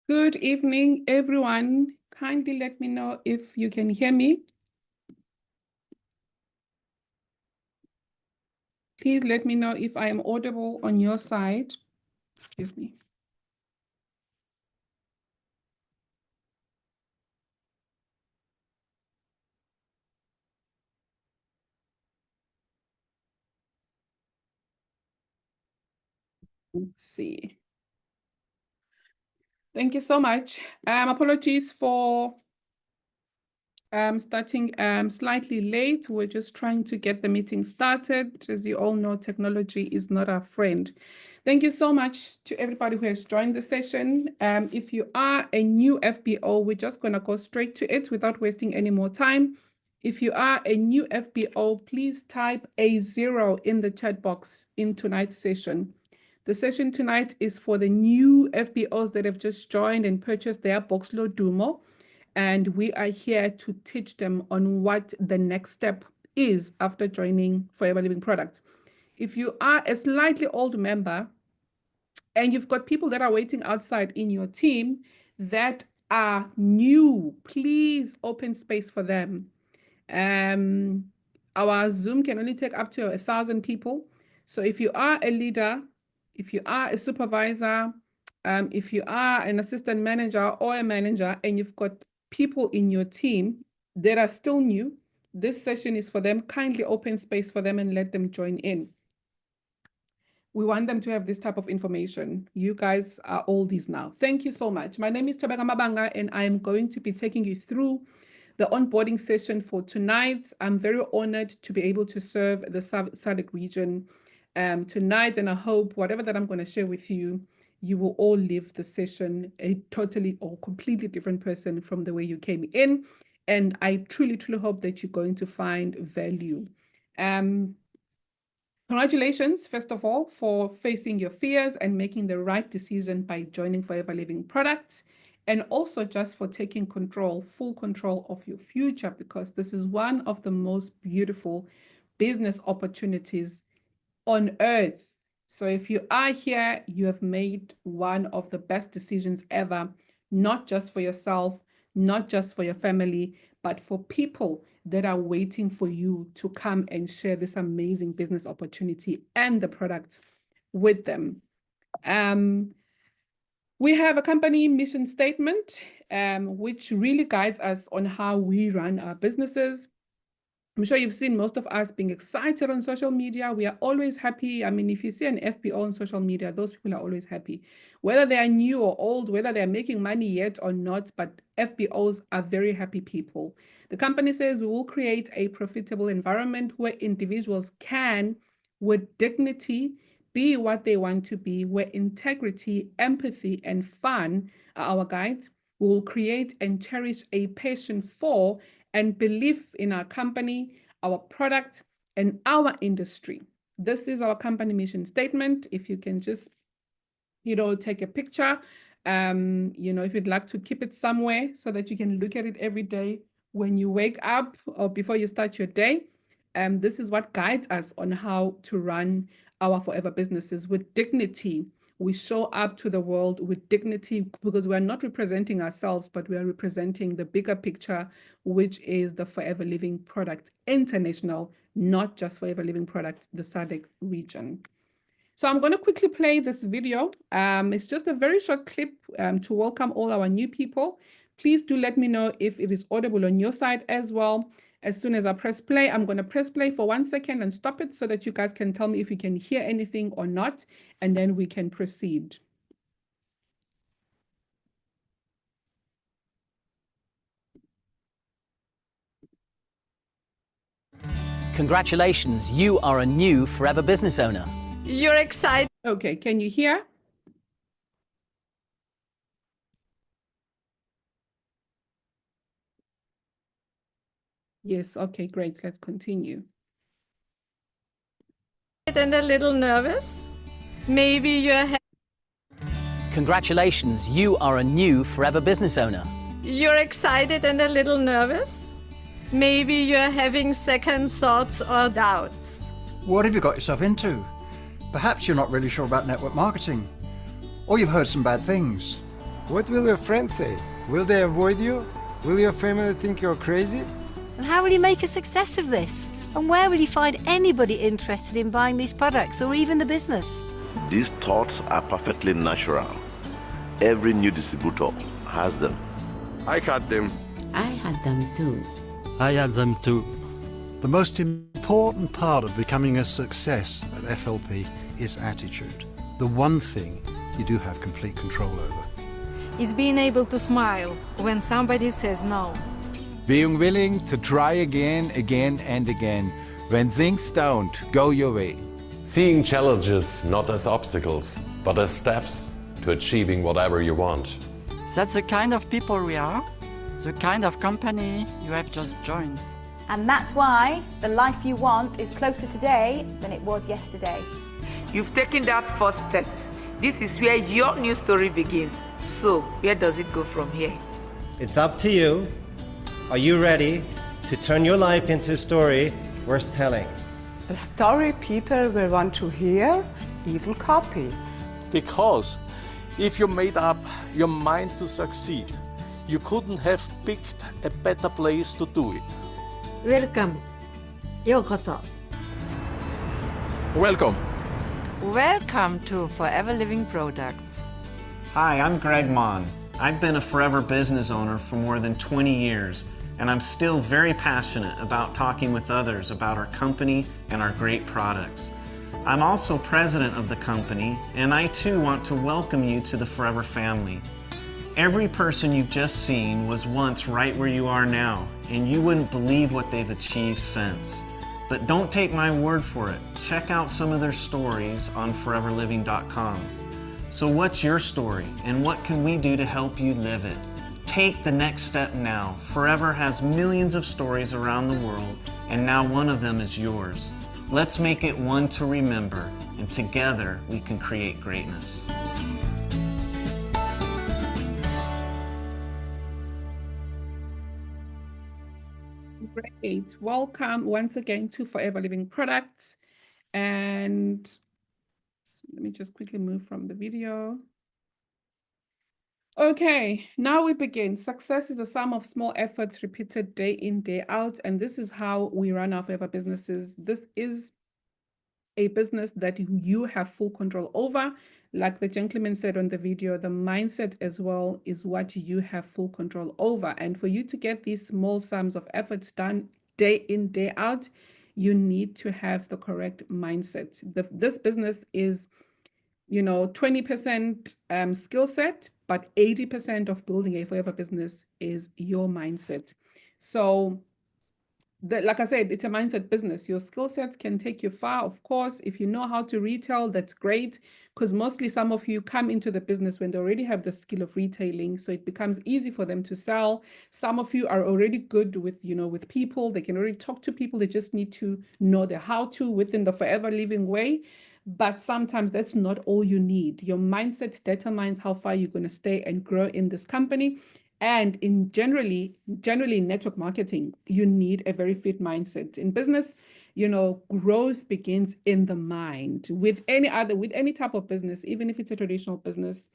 Good evening, everyone. Kindly let me know if you can hear me. Please let me know if I am audible on your side. Excuse me. Let's see. Thank you so much. Apologies for starting slightly late. We're just trying to get the meeting started. As you all know, technology is not our friend. Thank you so much to everybody who has joined the session. If you are a new FBO, we're just going to go straight to it without wasting any more time. If you are a new FBO, please type a 0 in the chat box in tonight's session. The session tonight is for the new FBOs that have just joined and purchased their Boxlo Dumo. And we are here to teach them on what the next step is after joining Forever Living Products. If you are a slightly old member and you've got people that are waiting outside in your team that are new, please open space for them. Our Zoom can only take up to 1,000 people. So if you are a leader, if you are a supervisor, if you are an assistant manager or a manager, and you've got people in your team that are still new, this session is for them. Kindly open space for them and let them join in. We want them to have this type of information. You guys are oldies now. Thank you so much. My name is Thobeka Mabanga, and I am going to be taking you through the onboarding session for tonight. I'm very honored to be able to serve the SADC region tonight, and I hope whatever that I'm going to share with you, you will all leave the session a totally or completely different person from the way you came in. And I truly, truly hope that you're going to find value. Congratulations, first of all, for facing your fears and making the right decision by joining Forever Living Products, and also just for taking control, full control of your future, because this is one of the most beautiful business opportunities on earth. So if you are here, you have made one of the best decisions ever, not just for yourself, not just for your family, but for people that are waiting for you to come and share this amazing business opportunity and the products with them. We have a company mission statement, which really guides us on how we run our businesses. I'm sure you've seen most of us being excited on social media. We are always happy. I mean, if you see an FBO on social media, those people are always happy, whether they are new or old, whether they're making money yet or not, but FBOs are very happy people. The company says we will create a profitable environment where individuals can, with dignity, be what they want to be, where integrity, empathy, and fun are our guides. We will create and cherish a passion for and belief in our company, our product, and our industry. This is our company mission statement. If you can just, take a picture, if you'd like to keep it somewhere so that you can look at it every day when you wake up or before you start your day. This is what guides us on how to run our forever businesses with dignity. We show up to the world with dignity because we're not representing ourselves, but we are representing the bigger picture, which is the Forever Living Product International, not just Forever Living Product, the SADC region. So I'm going to quickly play this video. It's just a very short clip to welcome all our new people. Please do let me know if it is audible on your side as well. As soon as I press play, I'm going to press play for 1 second and stop it so that you guys can tell me if you can hear anything or not, and then we can proceed. Congratulations, you are a new Forever business owner. You're excited. Okay, can you hear? Yes, okay, great. Let's continue. And a little nervous. Maybe you're Congratulations, you are a new Forever business owner. you're excited and a little nervous. Maybe you're having second thoughts or doubts. What have you got yourself into? Perhaps you're not really sure about network marketing, or you've heard some bad things. What will your friends say? Will they avoid you? Will your family think you're crazy? And how will you make a success of this? And where will you find anybody interested in buying these products or even the business? These thoughts are perfectly natural. Every new distributor has them. I had them. I had them too. I had them too. The most important part of becoming a success at FLP is attitude. The one thing you do have complete control over. It's being able to smile when somebody says no. Being willing to try again and again when things don't go your way. Seeing challenges not as obstacles, but as steps to achieving whatever you want. That's the kind of people we are, the kind of company you have just joined. And that's why the life you want is closer today than it was yesterday. You've taken that first step. This is where your new story begins. So, where does it go from here? It's up to you. Are you ready to turn your life into a story worth telling? A story people will want to hear, even copy. Because if you made up your mind to succeed, you couldn't have picked a better place to do it. Welcome. Yokoso. Welcome. Welcome to Forever Living Products. Hi, I'm Greg Mon. I've been a forever business owner for more than 20 years, and I'm still very passionate about talking with others about our company and our great products. I'm also president of the company, and I too want to welcome you to the Forever family. Every person you've just seen was once right where you are now, and you wouldn't believe what they've achieved since. But don't take my word for it. Check out some of their stories on foreverliving.com. So what's your story, and what can we do to help you live it? Take the next step now. Forever has millions of stories around the world, and now one of them is yours. Let's make it one to remember, and together we can create greatness. Great. Welcome once again to Forever Living Products. And let me just quickly move from the video. Okay, now we begin. Success is a sum of small efforts repeated day in, day out. And this is how we run our Forever businesses. This is a business that you have full control over. Like the gentleman said on the video, the mindset as well is what you have full control over. And for you to get these small sums of efforts done day in, day out, you need to have the correct mindset. This business is, 20% skill set, but 80% of building a Forever business is your mindset. So like I said, it's a mindset business. Your skill sets can take you far, of course. If you know how to retail, that's great, because mostly some of you come into the business when they already have the skill of retailing, so it becomes easy for them to sell. Some of you are already good with, with people. They can already talk to people. They just need to know the how-to within the Forever Living way. But sometimes that's not all you need. Your mindset determines how far you're going to stay and grow in this company. And in generally in network marketing, you need a very fit mindset. In business, growth begins in the mind. With any type of business, even if it's a traditional business,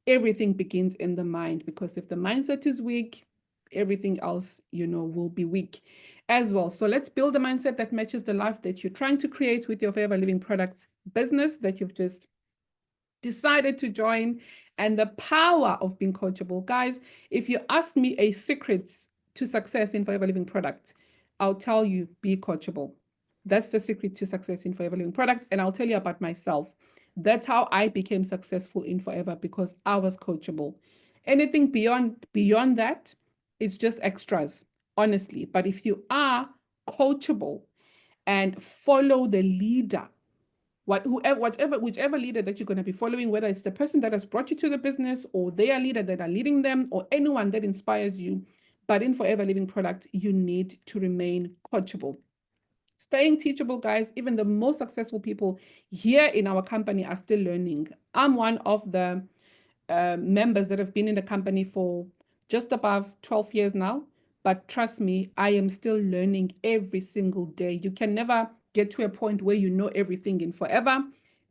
everything begins in the mind, because if the mindset is weak, everything else, will be weak as well. So let's build a mindset that matches the life that you're trying to create with your Forever Living Products business that you've just decided to join, and the power of being coachable. Guys, if you ask me a secret to success in Forever Living Products, I'll tell you, be coachable. That's the secret to success in Forever Living Products. And I'll tell you about myself. That's how I became successful in Forever, because I was coachable. Anything beyond that, it's just extras, honestly. But if you are coachable and follow the leader, whichever leader that you're going to be following, whether it's the person that has brought you to the business or their leader that are leading them, or anyone that inspires you. But in Forever Living Product, you need to remain coachable. Staying teachable, guys. Even the most successful people here in our company are still learning. I'm one of the members that have been in the company for just above 12 years now. But trust me, I am still learning every single day. You can never get to a point where you know everything in Forever.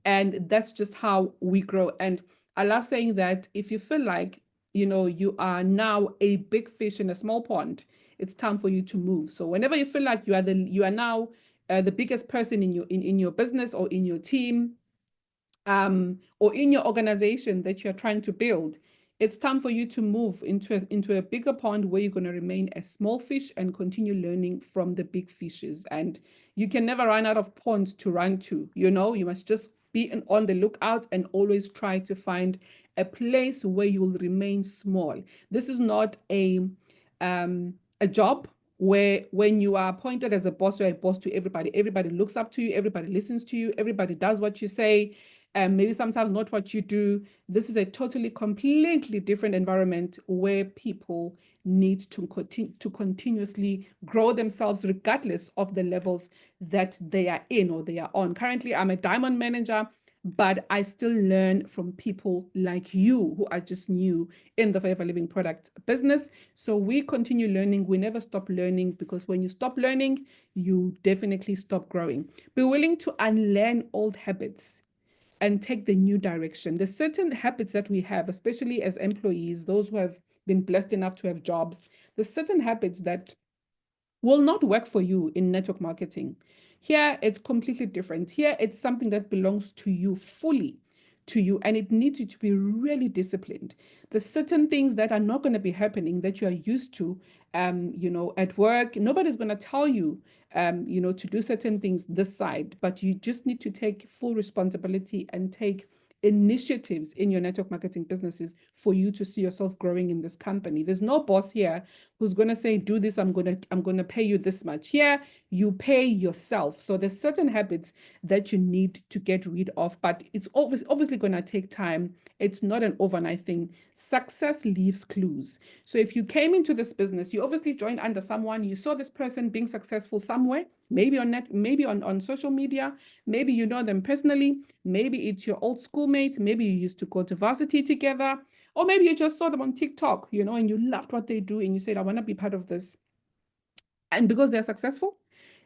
And that's just how we grow. And I love saying that if you feel like, you are now a big fish in a small pond, it's time for you to move. So whenever you feel like you are now the biggest person in your business or in your team, or in your organization that you're trying to build, it's time for you to move into a bigger pond where you're going to remain a small fish and continue learning from the big fishes. And you can never run out of ponds to run to. You must just be on the lookout and always try to find a place where you will remain small. This is not a job where when you are appointed as a boss, you're a boss to everybody. Everybody looks up to you, everybody listens to you, everybody does what you say, and maybe sometimes not what you do. This is a totally, completely different environment where people need to continuously grow themselves regardless of the levels that they are in or they are on. Currently, I'm a diamond manager, but I still learn from people like you who are just new in the Forever Living product business. So we continue learning. We never stop learning, because when you stop learning, you definitely stop growing. Be willing to unlearn old habits and take the new direction. There's certain habits that we have, especially as employees, those who have been blessed enough to have jobs. There's certain habits that will not work for you in network marketing. Here, it's completely different. Here, it's something that belongs to you fully, to you, and it needs you to be really disciplined. There's certain things that are not going to be happening that you are used to, at work. Nobody's going to tell you, to do certain things this side, but you just need to take full responsibility and take initiatives in your network marketing businesses for you to see yourself growing in this company. There's no boss here who's going to say, do this, I'm going to pay you this much. Here, you pay yourself. So there's certain habits that you need to get rid of, but it's obviously going to take time. It's not an overnight thing. Success leaves clues. So if you came into this business, you obviously joined under someone, you saw this person being successful somewhere, maybe on social media, maybe you know them personally, maybe it's your old schoolmates, maybe you used to go to varsity together, or maybe you just saw them on TikTok, and you loved what they do and you said, I want to be part of this. And because they're successful,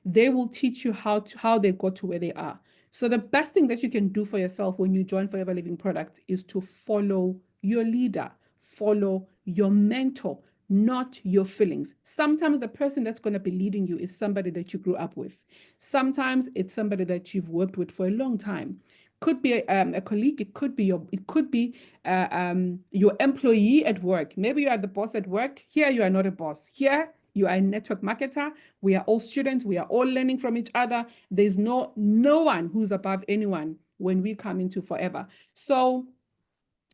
they will teach you how they got to where they are. So the best thing that you can do for yourself when you join Forever Living Products is to follow your leader, follow your mentor, not your feelings. Sometimes the person that's going to be leading you is somebody that you grew up with. Sometimes it's somebody that you've worked with for a long time. Could be a colleague. It could be your employee at work. Maybe you are the boss at work. Here you are not a boss. Here you are a network marketer. We are all students. We are all learning from each other. There's no one who's above anyone when we come into Forever. So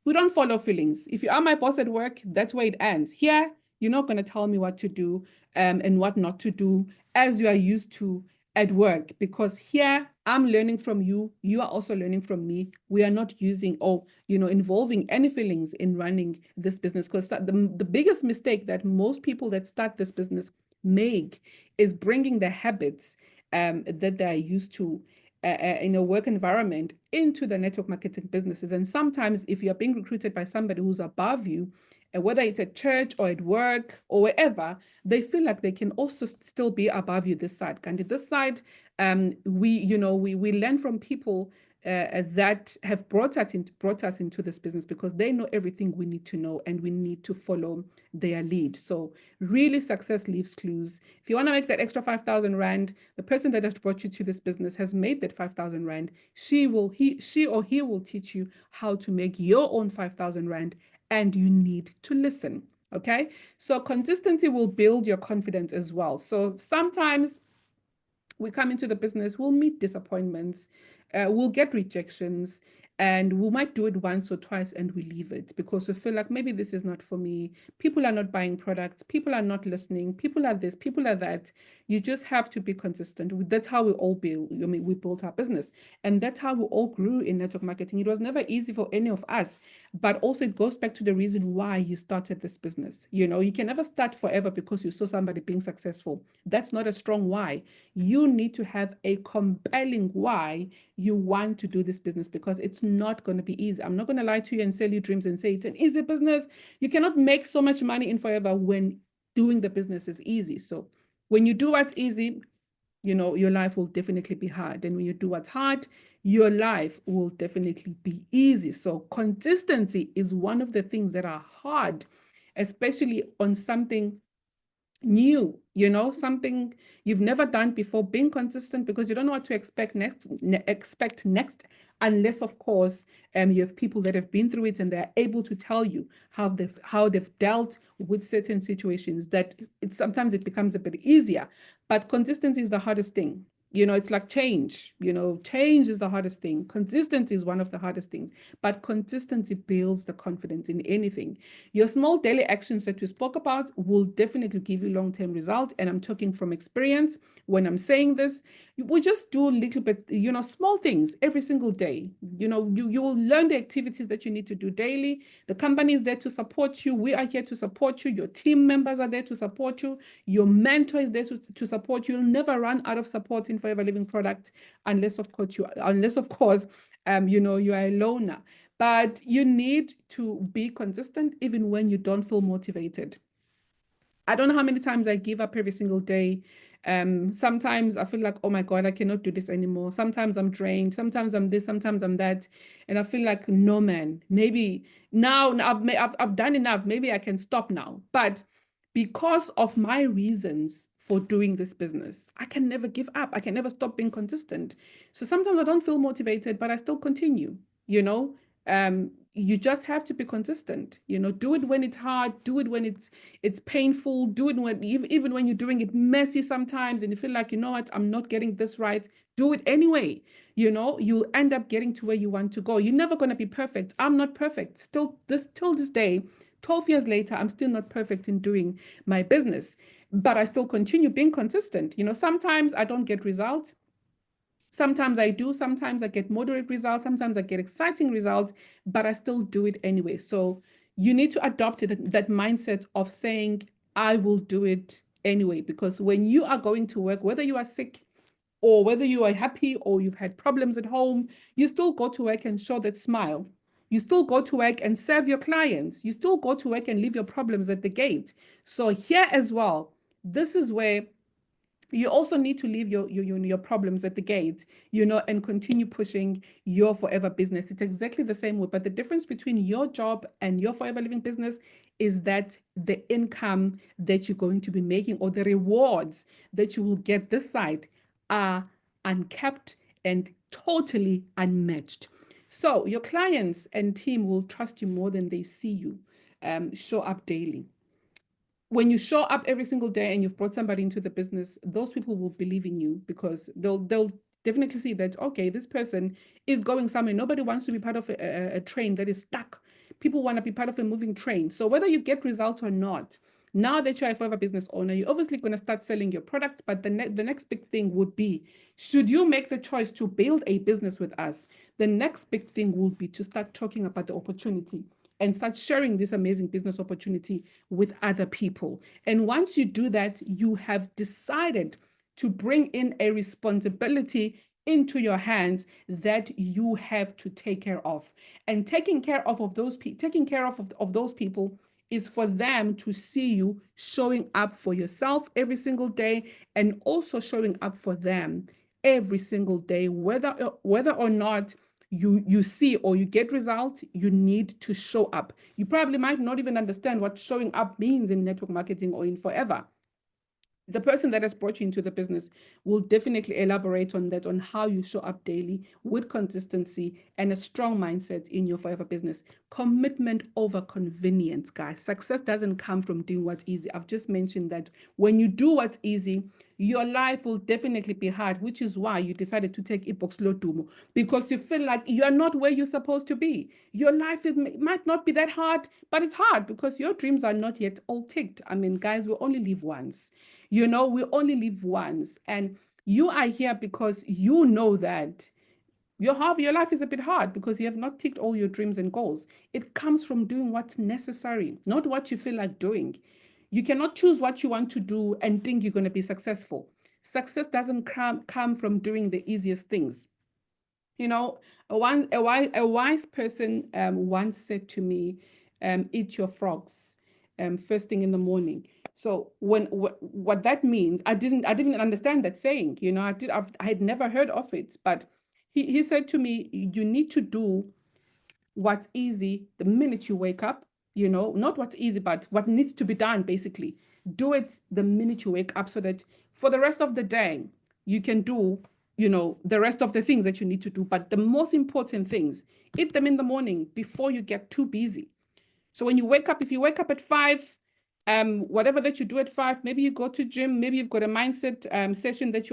we don't follow feelings. If you are my boss at work, that's where it ends. Here, you're not going to tell me what to do and what not to do as you are used to at work, because here I'm learning from you. You are also learning from me. We are not using or, involving any feelings in running this business, because the biggest mistake that most people that start this business make is bringing the habits that they're used to in a work environment into the network marketing businesses. And sometimes if you're being recruited by somebody who's above you, whether it's at church or at work or wherever, they feel like they can also still be above you this side. And this side, we learn from people that have brought us into this business, because they know everything we need to know and we need to follow their lead. So really, success leaves clues. If you want to make that extra 5,000 Rand, the person that has brought you to this business has made that 5,000 Rand. She or he will teach you how to make your own 5,000 Rand, and you need to listen. Okay. So consistency will build your confidence as well. So sometimes we come into the business, we'll meet disappointments, we'll get rejections, and we might do it once or twice and we leave it because we feel like maybe this is not for me. People are not buying products. People are not listening. People are this, people are that. You just have to be consistent. That's how we all build. We built our business, and that's how we all grew in network marketing. It was never easy for any of us, but also it goes back to the reason why you started this business. You can never start forever because you saw somebody being successful. That's not a strong why. You need to have a compelling why you want to do this business, because it's not going to be easy. I'm not going to lie to you and sell you dreams and say it's an easy business. You cannot make so much money in Forever when doing the business is easy. So when you do what's easy, your life will definitely be hard. And when you do what's hard, your life will definitely be easy. So consistency is one of the things that are hard, especially on something new, something you've never done before. Being consistent, because you don't know what to expect next, unless of course you have people that have been through it and they're able to tell you how they've dealt with certain situations, that sometimes it becomes a bit easier. But consistency is the hardest thing. It's like change. Change is the hardest thing. Consistency is one of the hardest things, but consistency builds the confidence in anything. Your small daily actions that we spoke about will definitely give you long-term results. And I'm talking from experience when I'm saying this. We just do a little bit, small things every single day. You will learn the activities that you need to do daily. The company is there to support you. We are here to support you. Your team members are there to support you. Your mentor is there to support you. You'll never run out of support in Forever Living product unless of course you are a loner. But you need to be consistent even when you don't feel motivated. I don't know how many times I give up every single day. Sometimes I feel like, oh my God, I cannot do this anymore. Sometimes I'm drained. Sometimes I'm this, sometimes I'm that. And I feel like, no, man, maybe now I've done enough. Maybe I can stop now. But because of my reasons for doing this business, I can never give up. I can never stop being consistent. So sometimes I don't feel motivated, but I still continue, you just have to be consistent. Do it when it's hard, do it when it's painful, do it when even when you're doing it messy sometimes and you feel like, you know what, I'm not getting this right. Do it anyway. You'll end up getting to where you want to go. You're never going to be perfect. I'm not perfect. Till this day, 12 years later, I'm still not perfect in doing my business, but I still continue being consistent. Sometimes I don't get results. Sometimes I do, sometimes I get moderate results, sometimes I get exciting results, but I still do it anyway. So you need to adopt that mindset of saying, I will do it anyway, because when you are going to work, whether you are sick or whether you are happy or you've had problems at home, you still go to work and show that smile. You still go to work and serve your clients. You still go to work and leave your problems at the gate. So here as well, this is where you also need to leave your problems at the gate, and continue pushing your forever business. It's exactly the same way, but the difference between your job and your forever living business is that the income that you're going to be making or the rewards that you will get this side are uncapped and totally unmatched. So your clients and team will trust you more than they see you show up daily. When you show up every single day and you've brought somebody into the business, those people will believe in you because they'll definitely see that, okay, this person is going somewhere. Nobody wants to be part of a train that is stuck. People want to be part of a moving train. So whether you get results or not, now that you're a forever business owner, you're obviously going to start selling your products. But the next big thing would be, should you make the choice to build a business with us, the next big thing will be to start talking about the opportunity and start sharing this amazing business opportunity with other people. And once you do that, you have decided to bring in a responsibility into your hands that you have to take care of. And taking care of those people is for them to see you showing up for yourself every single day and also showing up for them every single day, whether or not you see or you get results, you need to show up. You probably might not even understand what showing up means in network marketing or in forever. The person that has brought you into the business will definitely elaborate on that, on how you show up daily with consistency and a strong mindset in your forever business. Commitment over convenience, guys. Success doesn't come from doing what's easy. I've just mentioned that when you do what's easy, your life will definitely be hard, which is why you decided to take Ibox Lodumo, because you feel like you are not where you're supposed to be. Your life, it might not be that hard, but it's hard because your dreams are not yet all ticked. I mean, guys, we only live once. We only live once. And you are here because you know that your life is a bit hard because you have not ticked all your dreams and goals. It comes from doing what's necessary, not what you feel like doing. You cannot choose what you want to do and think you're going to be successful. Success doesn't come from doing the easiest things. A wise person once said to me, eat your frogs first thing in the morning. So what that means, I didn't understand that saying. I had never heard of it, but He said to me, you need to do what's easy the minute you wake up, not what's easy, but what needs to be done, basically. Do it the minute you wake up so that for the rest of the day, you can do, the rest of the things that you need to do. But the most important things, eat them in the morning before you get too busy. So when you wake up, if you wake up at 5, whatever that you do at 5, maybe you go to gym, maybe you've got a mindset session that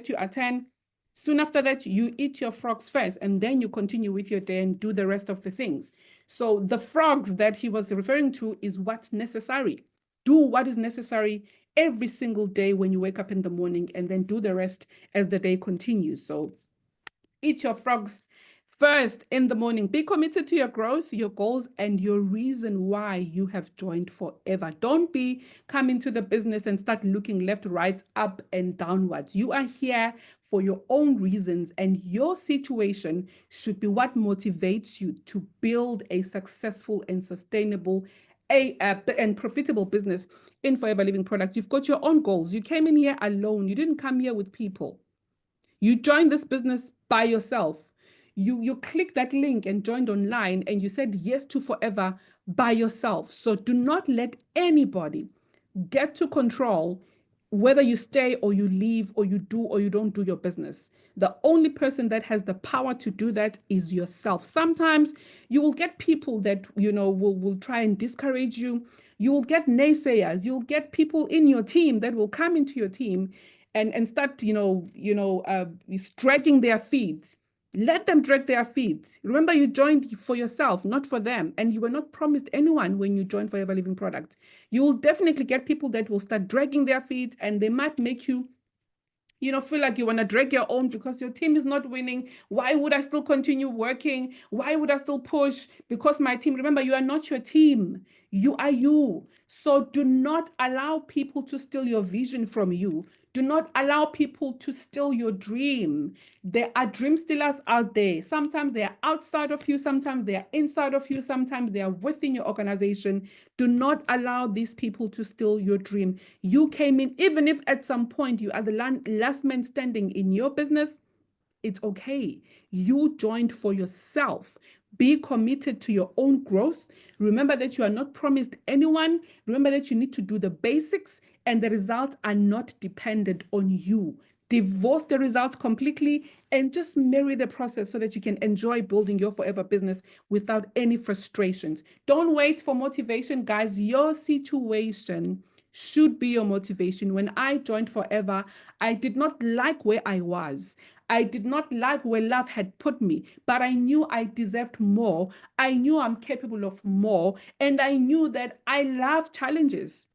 you attend. Soon after that, you eat your frogs first, and then you continue with your day and do the rest of the things. So the frogs that he was referring to is what's necessary. Do what is necessary every single day when you wake up in the morning, and then do the rest as the day continues. So eat your frogs first in the morning. Be committed to your growth, your goals, and your reason why you have joined Forever. Don't be coming to the business and start looking left, right, up, and downwards. You are here for your own reasons, and your situation should be what motivates you to build a successful and sustainable and profitable business in Forever Living Products. You've got your own goals. You came in here alone. You didn't come here with people. You joined this business by yourself. You clicked that link and joined online, and you said yes to Forever by yourself. So do not let anybody get to control whether you stay or you leave or you do or you don't do your business. The only person that has the power to do that is yourself. Sometimes you will get people that, will try and discourage you. You will get naysayers. You'll get people in your team that will come into your team and start, dragging their feet. Let them drag their feet. Remember, you joined for yourself, not for them. And you were not promised anyone when you joined Forever Living Product. You will definitely get people that will start dragging their feet, and they might make you, feel like you want to drag your own because your team is not winning. Why would I still continue working? Why would I still push? Because my team, remember, you are not your team. You are you. So do not allow people to steal your vision from you. Do not allow people to steal your dream. There are dream stealers out there. Sometimes they are outside of you. Sometimes they are inside of you. Sometimes they are within your organization. Do not allow these people to steal your dream. You came in, even if at some point you are the last man standing in your business, it's okay. You joined for yourself. Be committed to your own growth. Remember that you are not promised anyone. Remember that you need to do the basics, and the results are not dependent on you. Divorce the results completely and just marry the process so that you can enjoy building your Forever business without any frustrations. Don't wait for motivation, guys. Your situation should be your motivation. When I joined Forever, I did not like where I was. I did not like where love had put me, but I knew I deserved more. I knew I'm capable of more, and I knew that I love challenges.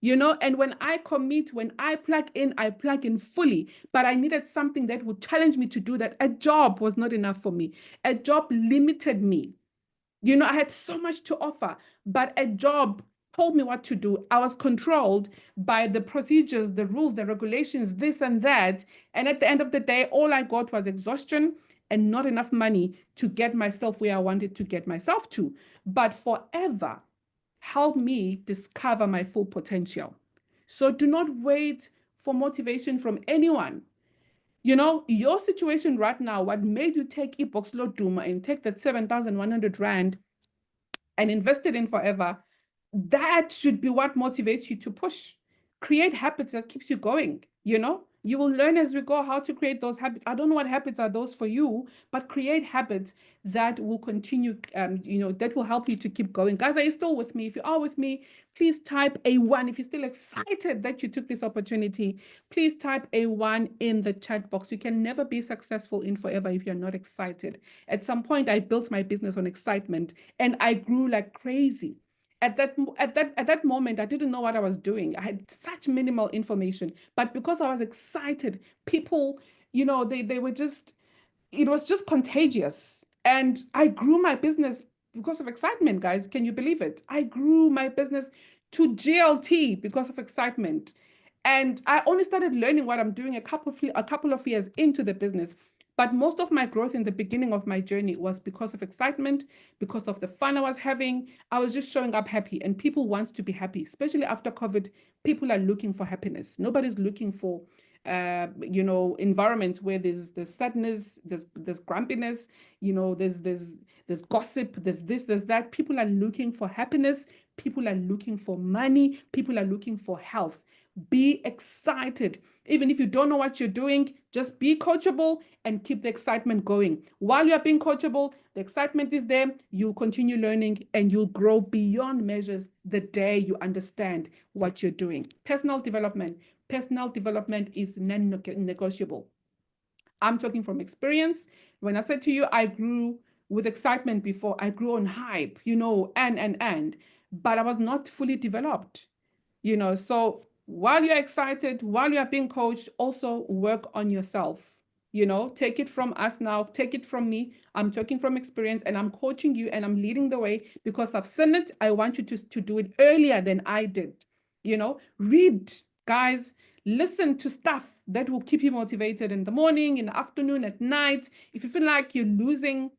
And when I commit, when I plug in fully, but I needed something that would challenge me to do that. A job was not enough for me. A job limited me. I had so much to offer, but a job told me what to do. I was controlled by the procedures, the rules, the regulations, this and that. And at the end of the day, all I got was exhaustion and not enough money to get myself where I wanted to get myself to. But Forever help me discover my full potential. So do not wait for motivation from anyone. Your situation right now, what made you take Iboxlo Duma and take that 7,100 Rand and invest it in Forever, that should be what motivates you to push. Create habits that keeps you going. You will learn as we go how to create those habits. I don't know what habits are those for you, but create habits that will continue, that will help you to keep going. Guys, are you still with me? If you are with me, please type a 1. If you're still excited that you took this opportunity, please type a 1 in the chat box. You can never be successful in Forever if you're not excited. At some point, I built my business on excitement, and I grew like crazy. At that moment, I didn't know what I was doing. I had such minimal information, but because I was excited, people, they were just, it was just contagious. And I grew my business because of excitement, guys. Can you believe it? I grew my business to GLT because of excitement. And I only started learning what I'm doing a couple of years into the business. But most of my growth in the beginning of my journey was because of excitement, because of the fun I was having. I was just showing up happy, and people want to be happy, especially after COVID. People are looking for happiness. Nobody's looking for environments where there's sadness, there's grumpiness, there's gossip, there's this, there's that. People are looking for happiness. People are looking for money. People are looking for health. Be excited. Even if you don't know what you're doing, just be coachable and keep the excitement going. While you're being coachable, the excitement is there. You'll continue learning and you'll grow beyond measures the day you understand what you're doing. Personal development is non-negotiable. I'm talking from experience. When I said to you, I grew with excitement before, I grew on hype, but I was not fully developed, so while you're excited, while you're being coached, also work on yourself. Take it from us now, take it from me. I'm talking from experience and I'm coaching you and I'm leading the way because I've seen it. I want you to do it earlier than I did. Read, guys, listen to stuff that will keep you motivated in the morning, in the afternoon, at night. If you feel like you're losing,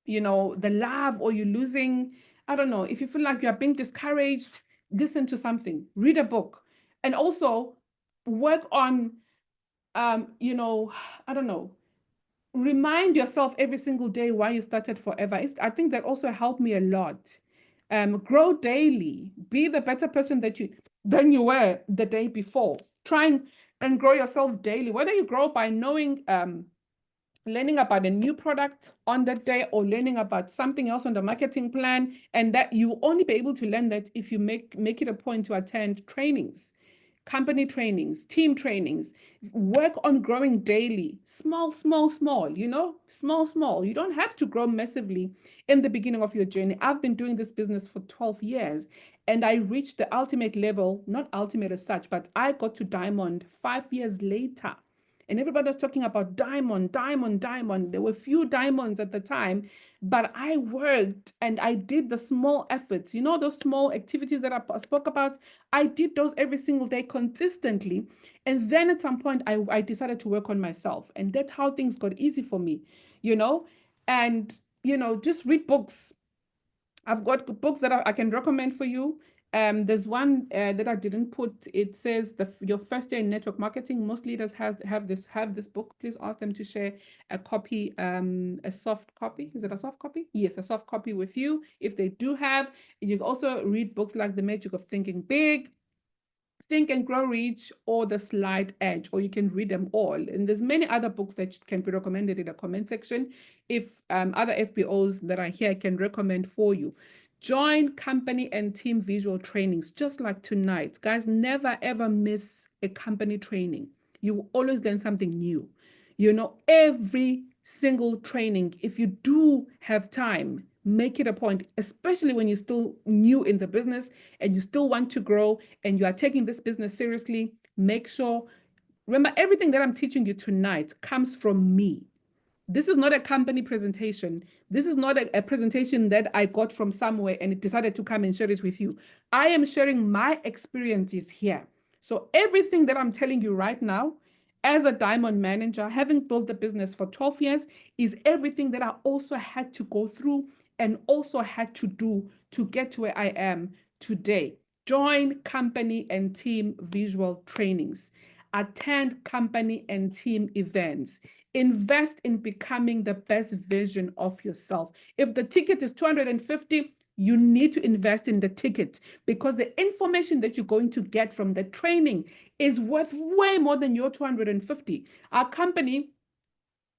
the love, or you're losing, I don't know, if you feel like you're being discouraged, listen to something, read a book, and also work on, I don't know, remind yourself every single day why you started Forever. I think that also helped me a lot. Grow daily, be the better person than you were the day before. Try and grow yourself daily, whether you grow by knowing, learning about a new product on that day or learning about something else on the marketing plan, and that you only be able to learn that if you make it a point to attend trainings, company trainings, team trainings. Work on growing daily, small, small, you don't have to grow massively in the beginning of your journey. I've been doing this business for 12 years and I reached the ultimate level, not ultimate as such, but I got to diamond 5 years later. And everybody was talking about diamond. There were few diamonds at the time, but I worked and I did the small efforts. Those small activities that I spoke about, I did those every single day consistently. And then at some point, I decided to work on myself. And that's how things got easy for me, and, just read books. I've got books that I can recommend for you. There's one that I didn't put. It says your first year in network marketing. Most leaders have this book. Please ask them to share a copy, a soft copy. Is it a soft copy? Yes, a soft copy with you. If they do have, you can also read books like The Magic of Thinking Big, Think and Grow Rich, or The Slight Edge, or you can read them all. And there's many other books that can be recommended in the comment section. If other FBOs that are here can recommend for you. Join company and team visual trainings, just like tonight. Guys, never ever miss a company training. You will always learn something new. Every single training, if you do have time, make it a point, especially when you're still new in the business and you still want to grow and you are taking this business seriously. Make sure, remember, everything that I'm teaching you tonight comes from me. This is not a company presentation. This is not a presentation that I got from somewhere and decided to come and share it with you. I am sharing my experiences here. So everything that I'm telling you right now, as a diamond manager, having built the business for 12 years, is everything that I also had to go through and also had to do to get to where I am today. Join company and team visual trainings. Attend company and team events. Invest in becoming the best version of yourself. If the ticket is 250, you need to invest in the ticket, because the information that you're going to get from the training is worth way more than your 250. Our company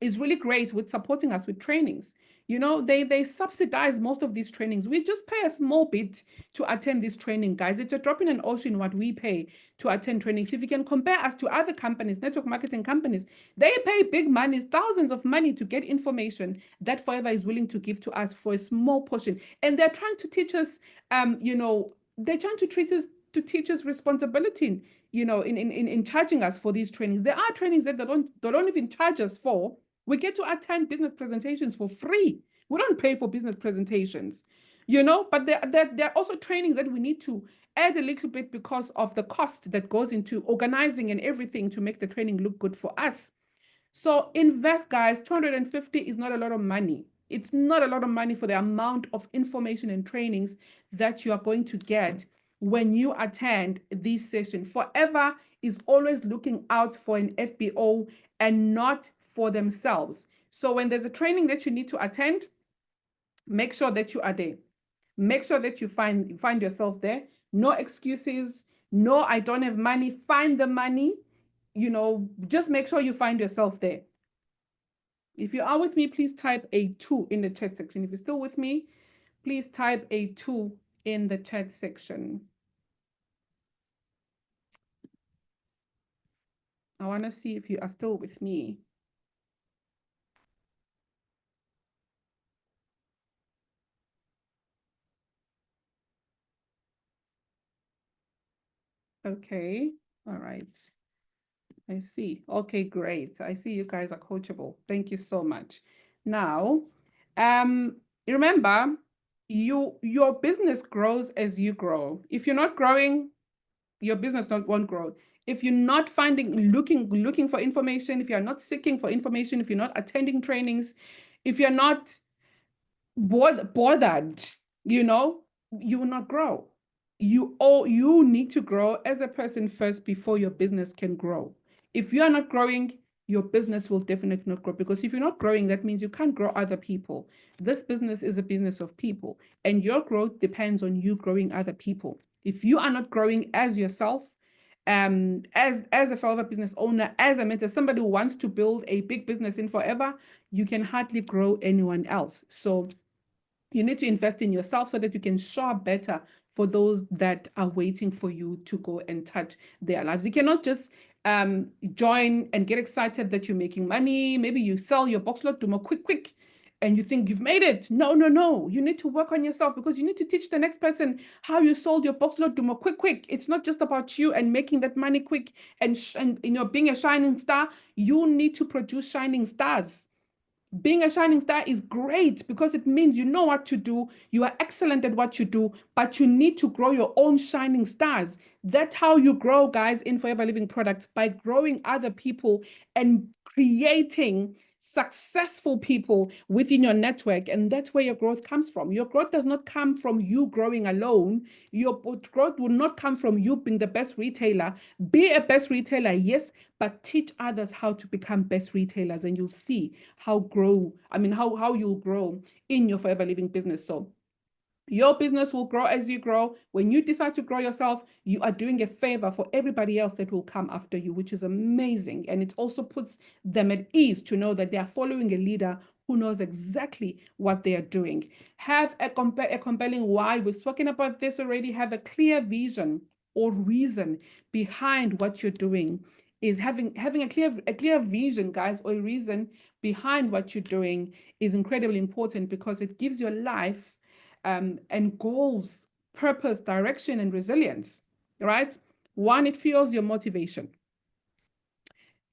is really great with supporting us with trainings. They subsidize most of these trainings. We just pay a small bit to attend this training, guys. It's a drop in an ocean what we pay to attend trainings. If you can compare us to other companies, network marketing companies, they pay big money, thousands of money to get information that Forever is willing to give to us for a small portion. And they're trying to teach us, they're trying to teach us responsibility, in charging us for these trainings. There are trainings that they don't even charge us for. We get to attend business presentations for free. We don't pay for business presentations, but there are also trainings that we need to add a little bit because of the cost that goes into organizing and everything to make the training look good for us. So invest, guys. 250 is not a lot of money. It's not a lot of money for the amount of information and trainings that you are going to get when you attend this session. Forever is always looking out for an FBO and not for themselves. So when there's a training that you need to attend, make sure that you are there. Make sure that you find yourself there. No excuses. No, I don't have money. Find the money. You know, just make sure you find yourself there. If you are with me, please type a 2 in the chat section. If you're still with me, please type a 2 in the chat section. I want to see if you are still with me. Okay, all right. I see. Okay, great. I see you guys are coachable. Thank you so much. Now, remember, your business grows as you grow. If you're not growing, your business won't grow. If you're not looking for information, if you're not seeking for information, if you're not attending trainings, if you're not bothered, you know, you will not grow. You need to grow as a person first before your business can grow. If you are not growing, your business will definitely not grow, because if you're not growing, that means you can't grow other people. This business is a business of people, and your growth depends on you growing other people. If you are not growing as yourself, as a forever business owner, as a mentor, somebody who wants to build a big business in forever, you can hardly grow anyone else. So you need to invest in yourself so that you can show up better for those that are waiting for you to go and touch their lives. You cannot just join and get excited that you're making money. Maybe you sell your box lot Dumo quick, and you think you've made it. No. You need to work on yourself, because you need to teach the next person how you sold your box lot Dumo quick. It's not just about you and making that money quick and you know, being a shining star. You need to produce shining stars. Being a shining star is great because it means you know what to do. You are excellent at what you do, but you need to grow your own shining stars. That's how you grow, guys, in Forever Living Products, by growing other people and creating successful people within your network. And that's where your growth comes from. Your growth does not come from you growing alone. Your growth will not come from you being the best retailer. Be a best retailer, yes, but teach others how to become best retailers, and you'll see how you'll grow in your Forever Living business. So your business will grow as you grow. When you decide to grow yourself, you are doing a favor for everybody else that will come after you, which is amazing. And it also puts them at ease to know that they are following a leader who knows exactly what they are doing. Have a compelling why. We've spoken about this already. Have a clear vision or reason behind what you're doing. Is having a clear vision, guys, or a reason behind what you're doing is incredibly important, because it gives your life and goals, purpose, direction, and resilience, right? One, it fuels your motivation.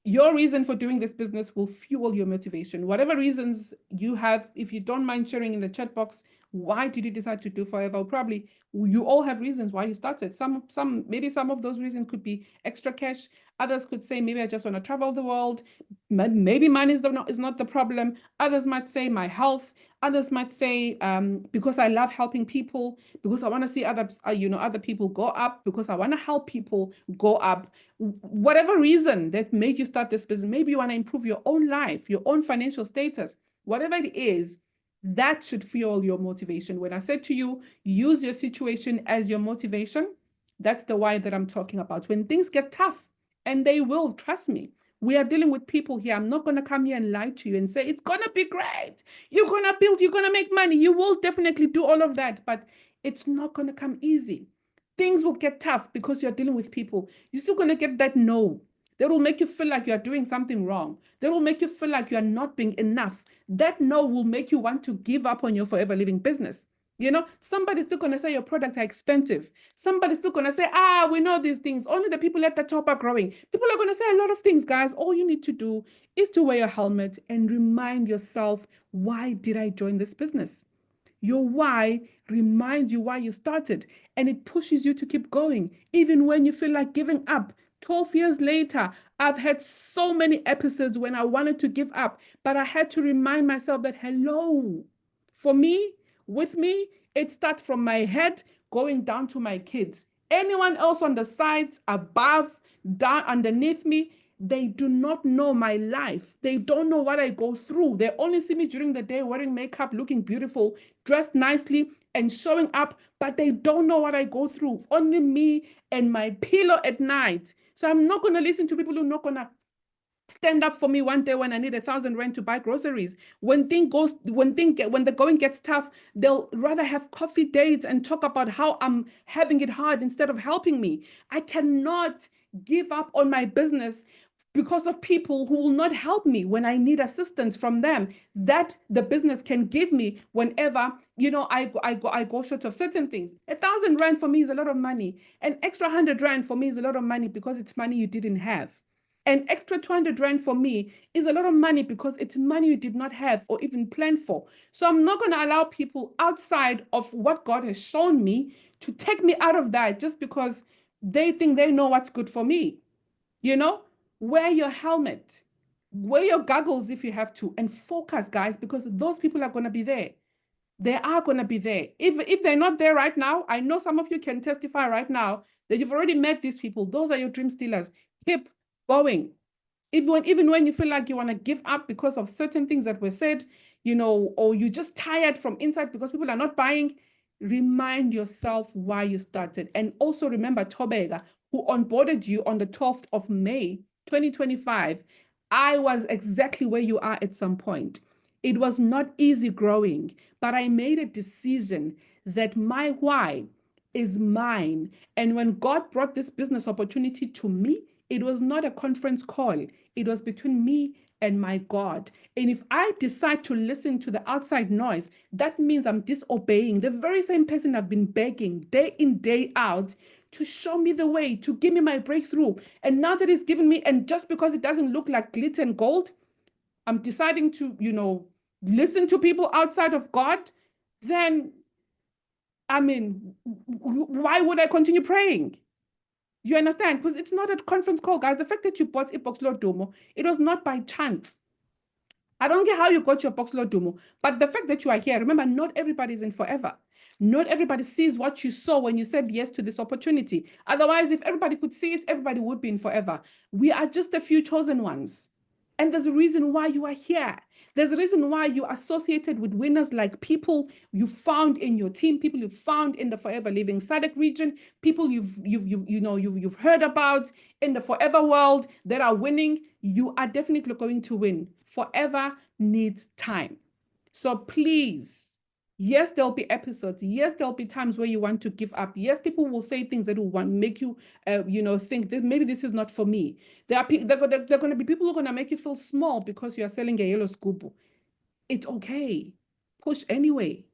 Your reason for doing this business will fuel your motivation. Whatever reasons you have, if you don't mind sharing in the chat box, why did you decide to do Forever? Probably you all have reasons why you started. Maybe some of those reasons could be extra cash. Others could say, maybe I just want to travel the world. Maybe money is not the problem. Others might say my health. Others might say because I love helping people, because I want to see other people go up, because I want to help people go up. Whatever reason that made you start this business, maybe you want to improve your own life, your own financial status, whatever it is, that should fuel your motivation. When I said to you, use your situation as your motivation, that's the why that I'm talking about. When things get tough, and they will, trust me, we are dealing with people here. I'm not going to come here and lie to you and say, it's going to be great. You're going to build, you're going to make money. You will definitely do all of that, but it's not going to come easy. Things will get tough because you're dealing with people. You're still going to get that no. That will make you feel like you're doing something wrong. That will make you feel like you're not being enough. That no will make you want to give up on your Forever Living business. You know, somebody's still going to say your products are expensive. Somebody's still going to say, we know these things. Only the people at the top are growing. People are going to say a lot of things, guys. All you need to do is to wear your helmet and remind yourself, why did I join this business? Your why reminds you why you started, and it pushes you to keep going, even when you feel like giving up. 12 years later, I've had so many episodes when I wanted to give up, but I had to remind myself that, hello, for me, with me, it starts from my head going down to my kids. Anyone else on the side, above, down, underneath me, they do not know my life. They don't know what I go through. They only see me during the day wearing makeup, looking beautiful, dressed nicely, and showing up, but they don't know what I go through. Only me and my pillow at night. So I'm not going to listen to people who are not going to stand up for me one day when I need 1,000 rand to buy groceries. When the going gets tough, they'll rather have coffee dates and talk about how I'm having it hard instead of helping me. I cannot give up on my business because of people who will not help me when I need assistance from them that the business can give me whenever, I go short of certain things. 1,000 rand for me is a lot of money. An extra 100 rand for me is a lot of money because it's money you didn't have. An extra 200 rand for me is a lot of money because it's money you did not have or even plan for. So I'm not going to allow people outside of what God has shown me to take me out of that just because they think they know what's good for me. Wear your helmet, wear your goggles if you have to, and focus, guys, because those people are going to be there. They are going to be there. If they're not there right now, I know some of you can testify right now that you've already met these people. Those are your dream stealers. Keep going. Even when you feel like you want to give up because of certain things that were said, or you're just tired from inside because people are not buying, remind yourself why you started. And also remember Thobeka, who onboarded you on the 12th of May, 2025. I was exactly where you are at some point. It was not easy growing, but I made a decision that my why is mine. And when God brought this business opportunity to me, it was not a conference call. It was between me and my God. And if I decide to listen to the outside noise, that means I'm disobeying the very same person I've been begging day in, day out to show me the way, to give me my breakthrough. And now that he's given me, and just because it doesn't look like glitter and gold, I'm deciding to, listen to people outside of God, then, why would I continue praying? You understand? Because it's not a conference call, guys. The fact that you bought a Boxlo Domo, it was not by chance. I don't care how you got your Boxlo Domo, but the fact that you are here, remember, not everybody is in forever. Not everybody sees what you saw when you said yes to this opportunity. Otherwise, if everybody could see it, everybody would be in forever. We are just a few chosen ones. And there's a reason why you are here. There's a reason why you're associated with winners, like people you found in your team, people you found in the Forever Living SADC region, people you've heard about in the forever world that are winning. You are definitely going to win. Forever needs time. So please, yes, there'll be episodes. Yes, there'll be times where you want to give up. Yes, people will say things that will make you, think that maybe this is not for me. They're going to be people who are going to make you feel small because you are selling a yellow scuba. It's okay. Push anyway.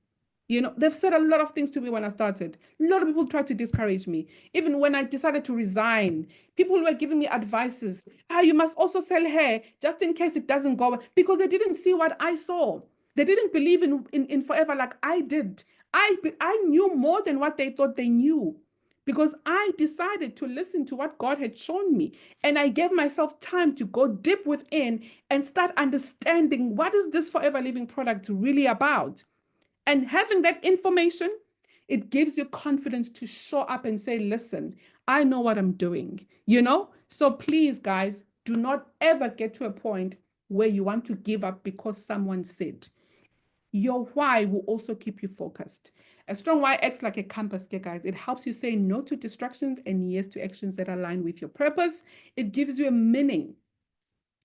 They've said a lot of things to me when I started. A lot of people tried to discourage me. Even when I decided to resign, people were giving me advices. You must also sell hair just in case it doesn't go, because they didn't see what I saw. They didn't believe in forever like I did. I knew more than what they thought they knew, because I decided to listen to what God had shown me. And I gave myself time to go deep within and start understanding what is this Forever Living product really about. And having that information, it gives you confidence to show up and say, listen, I know what I'm doing, So please, guys, do not ever get to a point where you want to give up because someone said. Your why will also keep you focused. A strong why acts like a compass, guys. It helps you say no to distractions and yes to actions that align with your purpose. It gives you a meaning.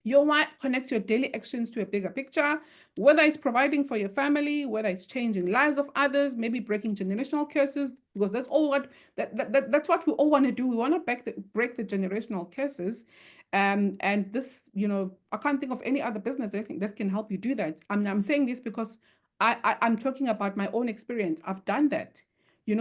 Your why connects your daily actions to a bigger picture, whether it's providing for your family, whether it's changing lives of others, maybe breaking generational curses, because that's that's what we all want to do. We want to break the generational curses. And this, I can't think of any other business that can help you do that. I'm saying this because I'm talking about my own experience. I've done that.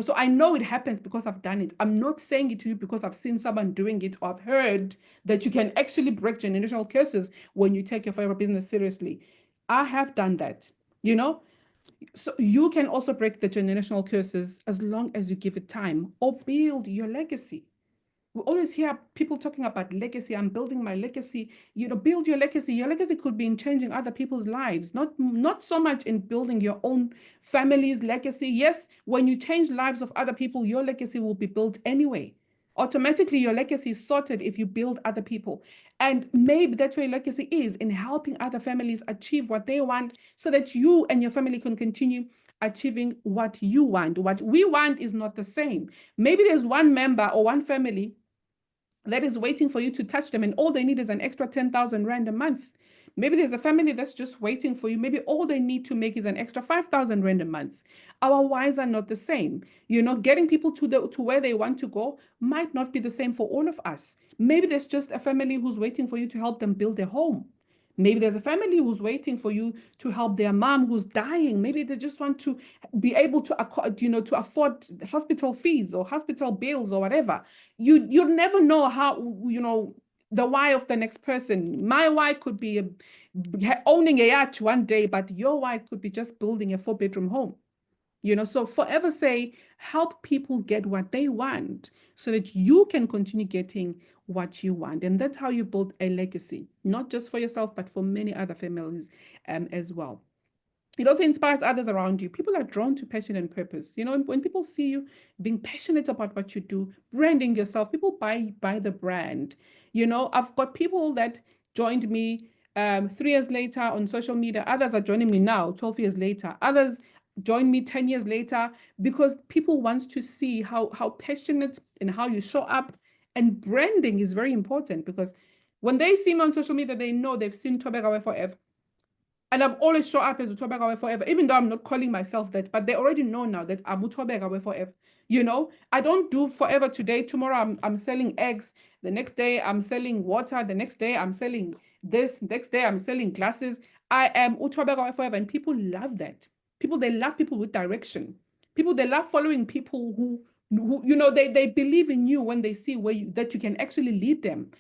So I know it happens because I've done it. I'm not saying it to you because I've seen someone doing it, or I've heard that you can actually break generational curses when you take your forever business seriously. I have done that, So you can also break the generational curses as long as you give it time, or build your legacy. We always hear people talking about legacy. I'm building my legacy. Build your legacy. Your legacy could be in changing other people's lives, not so much in building your own family's legacy. Yes, when you change lives of other people, your legacy will be built anyway. Automatically, your legacy is sorted if you build other people. And maybe that's where your legacy is, in helping other families achieve what they want, so that you and your family can continue achieving what you want. What we want is not the same. Maybe there's one member or one family that is waiting for you to touch them, and all they need is an extra 10,000 Rand a month. Maybe there's a family that's just waiting for you. Maybe all they need to make is an extra 5,000 Rand a month. Our whys are not the same. Getting people to where they want to go might not be the same for all of us. Maybe there's just a family who's waiting for you to help them build their home. Maybe there's a family who's waiting for you to help their mom who's dying. Maybe they just want to be able to, to afford hospital fees or hospital bills or whatever. You never know how, the why of the next person. My why could be owning a yacht one day, but your why could be just building a 4-bedroom home. So forever say, help people get what they want so that you can continue getting what you want. And that's how you build a legacy, not just for yourself, but for many other families as well. It also inspires others around you. People are drawn to passion and purpose. When people see you being passionate about what you do, branding yourself, people buy the brand. I've got people that joined me 3 years later on social media. Others are joining me now, 12 years later. Others join me 10 years later, because people want to see how passionate and how you show up. And branding is very important, because when they see me on social media, they know they've seen Thobeka forever. And I've always shown up as Thobeka forever, even though I'm not calling myself that, but they already know now that I'm Thobeka forever. I don't do forever today. Tomorrow I'm selling eggs. The next day I'm selling water. The next day I'm selling this. Next day I'm selling glasses. I am Thobeka forever, and people love that. They love people with direction. They love following people who they believe in you when they see that you can actually lead them.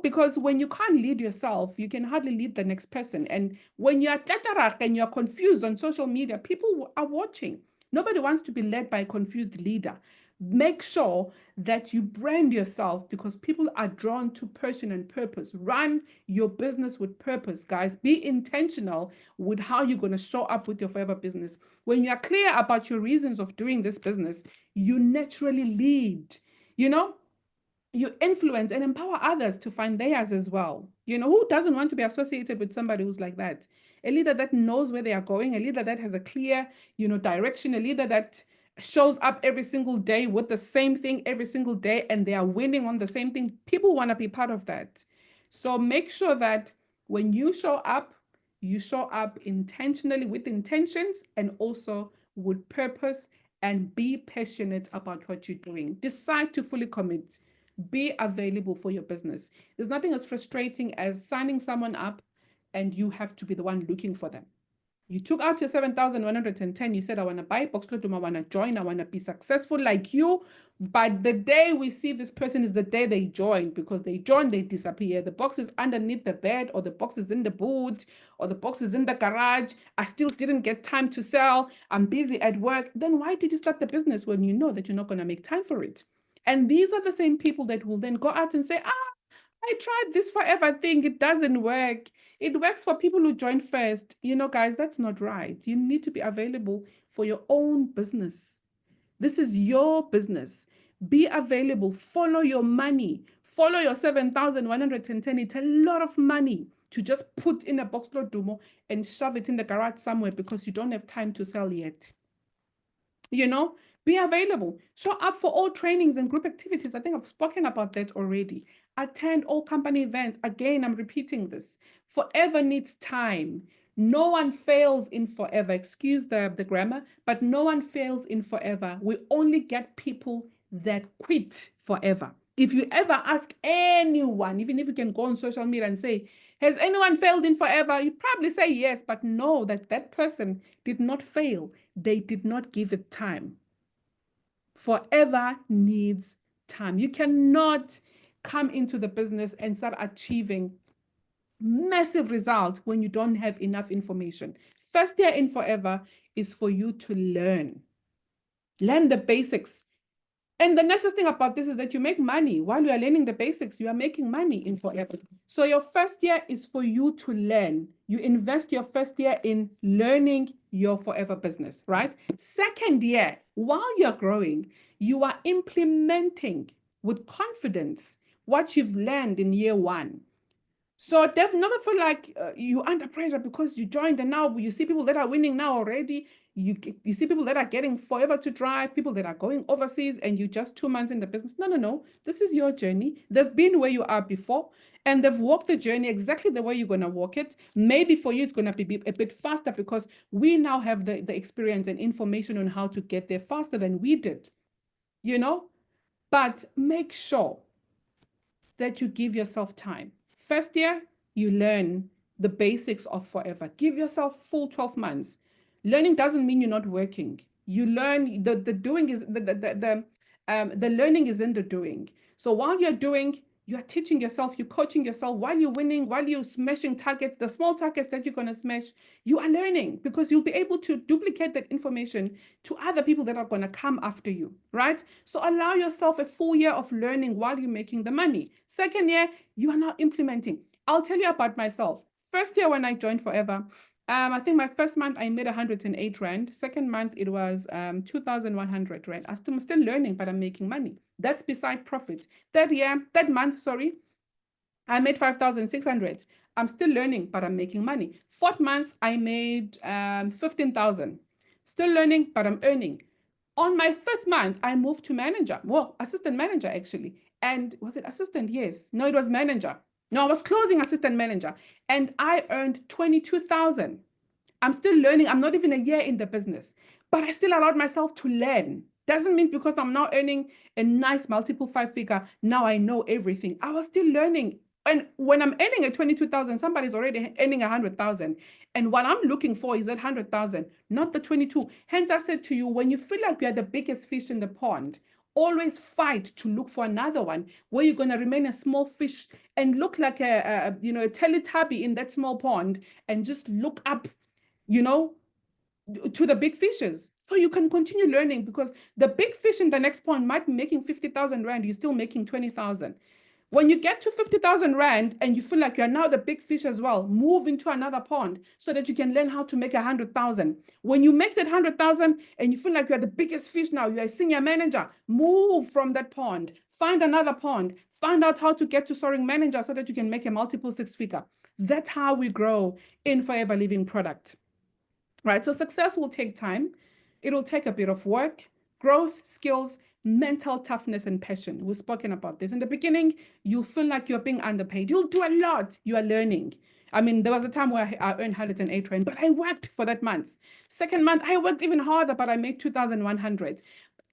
Because when you can't lead yourself, you can hardly lead the next person. And when you're tatarak and you're confused on social media, people are watching. Nobody wants to be led by a confused leader. Make sure that you brand yourself, because people are drawn to passion and purpose. Run your business with purpose, guys. Be intentional with how you're going to show up with your forever business. When you are clear about your reasons of doing this business, you naturally lead. You influence and empower others to find theirs as well. Who doesn't want to be associated with somebody who's like that? A leader that knows where they are going, a leader that has a clear, direction, a leader that shows up every single day with the same thing every single day, and they are winning on the same thing. People want to be part of that. So make sure that when you show up intentionally, with intentions, and also with purpose, and be passionate about what you're doing. Decide to fully commit. Be available for your business. There's nothing as frustrating as signing someone up and you have to be the one looking for them. You took out your 7,110. You said, I want to buy Boxlodum, I want to join, I want to be successful like you. But the day we see this person is the day they join, because they join, they disappear. The box is underneath the bed, or the box is in the boot, or the box is in the garage. I still didn't get time to sell. I'm busy at work. Then why did you start the business when you know that you're not going to make time for it? And these are the same people that will then go out and say, I tried this forever thing. It doesn't work. It works for people who join first. Guys, that's not right. You need to be available for your own business. This is your business. Be available. Follow your money. Follow your 7,110. It's a lot of money to just put in a Boxlodum and shove it in the garage somewhere because you don't have time to sell yet. Be available. Show up for all trainings and group activities. I think I've spoken about that already. Attend all company events. Again, I'm repeating this. Forever needs time. No one fails in forever. Excuse the grammar, but no one fails in forever. We only get people that quit forever. If you ever ask anyone, even if you can go on social media and say, has anyone failed in forever? You probably say yes, but know that person did not fail. They did not give it time. Forever needs time. You cannot come into the business and start achieving massive results when you don't have enough information. First year in forever is for you to learn. Learn the basics. And the nicest thing about this is that you make money while you are learning the basics. You are making money in forever. So your first year is for you to learn. You invest your first year in learning your forever business, right? Second year, while you're growing, you are implementing with confidence what you've learned in year one. So never feel like you're under pressure because you joined and now you see people that are winning now already. You see people that are getting forever to drive, people that are going overseas, and you just 2 months in the business. No. This is your journey. They've been where you are before, and they've walked the journey exactly the way you're going to walk it. Maybe for you, it's going to be a bit faster because we now have the experience and information on how to get there faster than we did, you know? But make sure that you give yourself time. First year, you learn the basics of forever. Give yourself full 12 months. Learning doesn't mean you're not working. You learn, the doing is, the learning is in the doing. So while you're doing, you're teaching yourself, you're coaching yourself, while you're winning, while you're smashing targets, the small targets that you're going to smash, you are learning because you'll be able to duplicate that information to other people that are going to come after you, right? So allow yourself a full year of learning while you're making the money. Second year, you are now implementing. I'll tell you about myself. First year when I joined Forever, I think my first month I made 108 Rand. Second month it was 2,100 Rand. I'm still learning, but I'm making money. That's beside profit. Third month, sorry, I made 5,600. I'm still learning, but I'm making money. Fourth month, I made 15,000. Still learning, but I'm earning. On my fifth month, I moved to manager. Well, assistant manager, actually. And was it assistant? Yes. No, it was manager. No, I was closing assistant manager. And I earned 22,000. I'm still learning. I'm not even a year in the business. But I still allowed myself to learn. Doesn't mean because I'm now earning a nice multiple 5-figure, now I know everything. I was still learning. And when I'm earning at 22,000, somebody's already earning 100,000. And what I'm looking for is that 100,000, not the 22. Hence, I said to you, when you feel like you're the biggest fish in the pond, always fight to look for another one where you're going to remain a small fish and look like a Teletubby in that small pond and just look up, to the big fishes. So you can continue learning because the big fish in the next pond might be making 50,000 Rand. You're still making 20,000. When you get to 50,000 Rand and you feel like you're now the big fish as well, move into another pond so that you can learn how to make 100,000. When you make that 100,000 and you feel like you're the biggest fish now, you're a senior manager, move from that pond, find another pond, find out how to get to soaring manager so that you can make a multiple 6-figure. That's how we grow in Forever Living product, right? So success will take time. It'll take a bit of work, growth, skills, mental toughness, and passion. We've spoken about this. In the beginning, you feel like you're being underpaid. You'll do a lot. You are learning. I mean, there was a time where I earned 108 Rand, but I worked for that month. Second month, I worked even harder, but I made 2,100.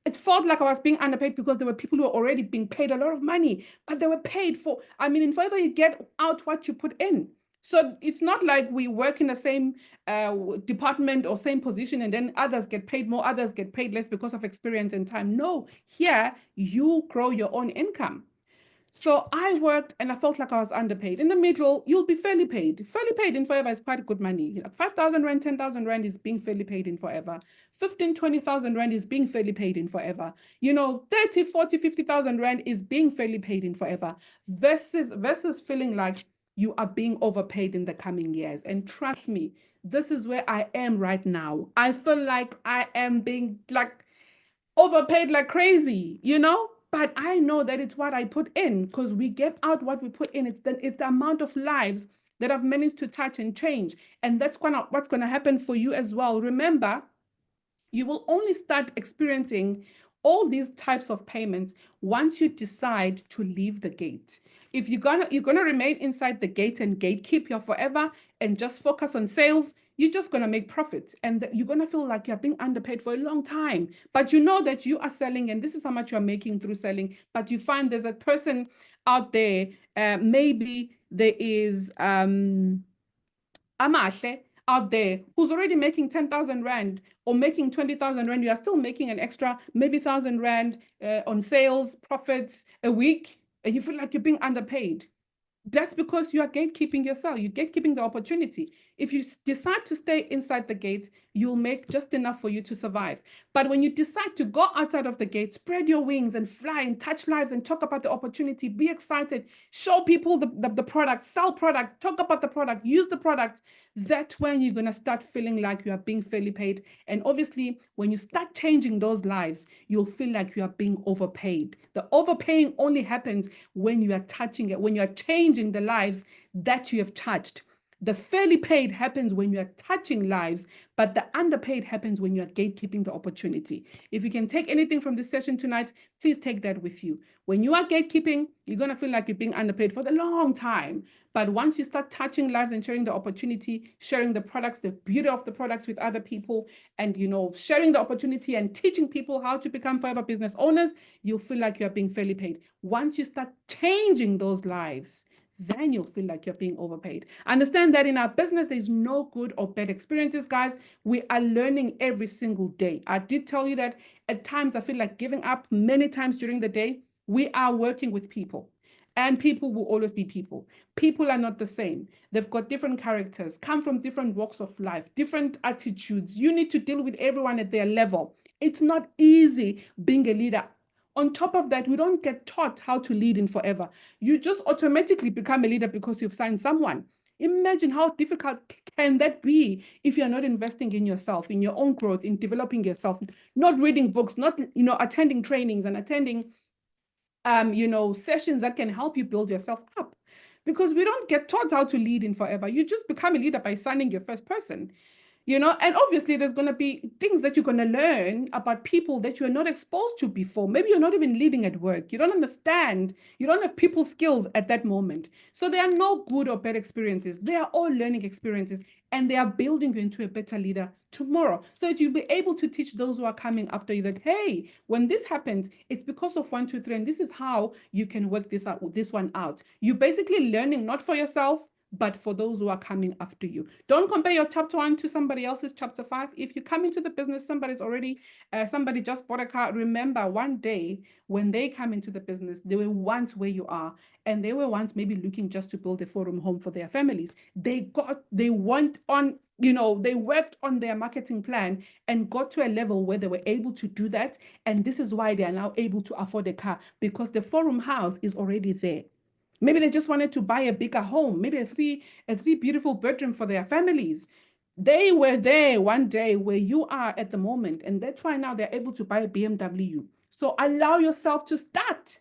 It felt like I was being underpaid because there were people who were already being paid a lot of money, but they were paid for, in Forever, you get out what you put in. So it's not like we work in the same department or same position and then others get paid more, others get paid less because of experience and time. No, here you grow your own income. So I worked and I felt like I was underpaid. In the middle, you'll be fairly paid. Fairly paid in Forever is quite good money. 5,000 Rand, 10,000 Rand is being fairly paid in Forever. 15, 20,000 Rand is being fairly paid in Forever. 30, 40, 50,000 Rand is being fairly paid in Forever versus feeling like you are being overpaid in the coming years. And trust me, this is where I am right now. I feel like I am being overpaid like crazy, But I know that it's what I put in because we get out what we put in. It's the amount of lives that I've managed to touch and change. And that's what's going to happen for you as well. Remember, you will only start experiencing all these types of payments once you decide to leave the gate. If you're gonna remain inside the gate and gatekeep your Forever and just focus on sales, you're just gonna make profit and you're gonna feel like you're being underpaid for a long time. But you know that you are selling and this is how much you're making through selling. But you find there's a person out there, maybe there is Amahle out there who's already making 10,000 Rand or making 20,000 Rand. You are still making an extra maybe 1,000 Rand on sales profits a week, and you feel like you're being underpaid. That's because you are gatekeeping yourself. You're gatekeeping the opportunity. If you decide to stay inside the gate, you'll make just enough for you to survive. But when you decide to go outside of the gate, spread your wings and fly and touch lives and talk about the opportunity, be excited, show people the product, sell product, talk about the product, use the product, that's when you're going to start feeling like you are being fairly paid. And obviously, when you start changing those lives, you'll feel like you are being overpaid. The overpaying only happens when you are touching it, when you are changing the lives that you have touched. The fairly paid happens when you are touching lives, but the underpaid happens when you are gatekeeping the opportunity. If you can take anything from this session tonight, please take that with you. When you are gatekeeping, you're going to feel like you're being underpaid for the long time. But once you start touching lives and sharing the opportunity, sharing the products, the beauty of the products with other people, and sharing the opportunity and teaching people how to become forever business owners, you'll feel like you're being fairly paid. Once you start changing those lives, then you'll feel like you're being overpaid. Understand that in our business, there's no good or bad experiences, guys. We are learning every single day. I did tell you that at times I feel like giving up many times during the day. We are working with people. And people will always be people. People are not the same. They've got different characters, come from different walks of life, different attitudes. You need to deal with everyone at their level. It's not easy being a leader. On top of that, we don't get taught how to lead in forever. You just automatically become a leader because you've signed someone. Imagine how difficult can that be if you're not investing in yourself, in your own growth, in developing yourself, not reading books, not attending trainings and attending sessions that can help you build yourself up. Because we don't get taught how to lead in forever. You just become a leader by signing your first person. And obviously there's going to be things that you're going to learn about people that you're not exposed to before. Maybe you're not even leading at work. You don't understand. You don't have people skills at that moment. So there are no good or bad experiences. They are all learning experiences, and they are building you into a better leader tomorrow. So that you'll be able to teach those who are coming after you that, hey, when this happens, it's because of 1, 2, 3, and this is how you can work this one out. You're basically learning not for yourself, but for those who are coming after you. Don't compare your chapter 1 to somebody else's chapter 5. If you come into the business, somebody just bought a car. Remember, one day when they come into the business, they were once where you are, and they were once maybe looking just to build a 4-room home for their families. They worked on their marketing plan and got to a level where they were able to do that. And this is why they are now able to afford a car, because the 4-room house is already there. Maybe they just wanted to buy a bigger home, maybe a three beautiful bedroom for their families. They were there one day where you are at the moment, and that's why now they're able to buy a BMW. So allow yourself to start.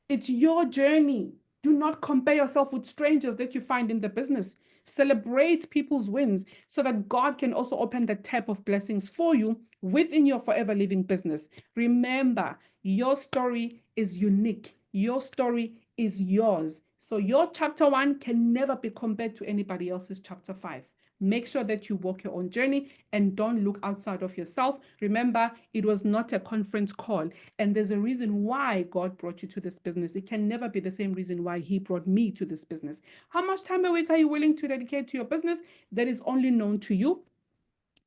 It's your journey. Do not compare yourself with strangers that you find in the business. Celebrate people's wins so that God can also open the tap of blessings for you within your forever living business. Remember, your story is unique. Your story is yours. So your chapter 1 can never be compared to anybody else's chapter 5. Make sure that you walk your own journey and don't look outside of yourself. Remember, it was not a conference call, and there's a reason why God brought you to this business. It can never be the same reason why He brought me to this business. How much time a week are you willing to dedicate to your business? That is only known to you.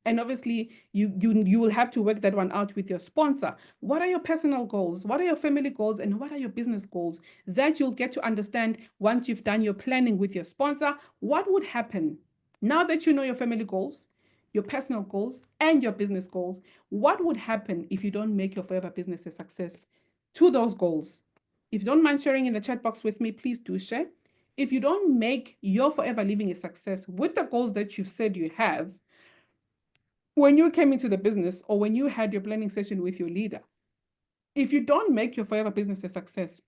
And obviously, you will have to work that one out with your sponsor. What are your personal goals? What are your family goals? And what are your business goals? That you'll get to understand once you've done your planning with your sponsor. What would happen now that you know your family goals, your personal goals, and your business goals? What would happen if you don't make your forever business a success to those goals? If you don't mind sharing in the chat box with me, please do share. If you don't make your forever living a success with the goals that you've said you have, when you came into the business or when you had your planning session with your leader, if you don't make your forever business a success,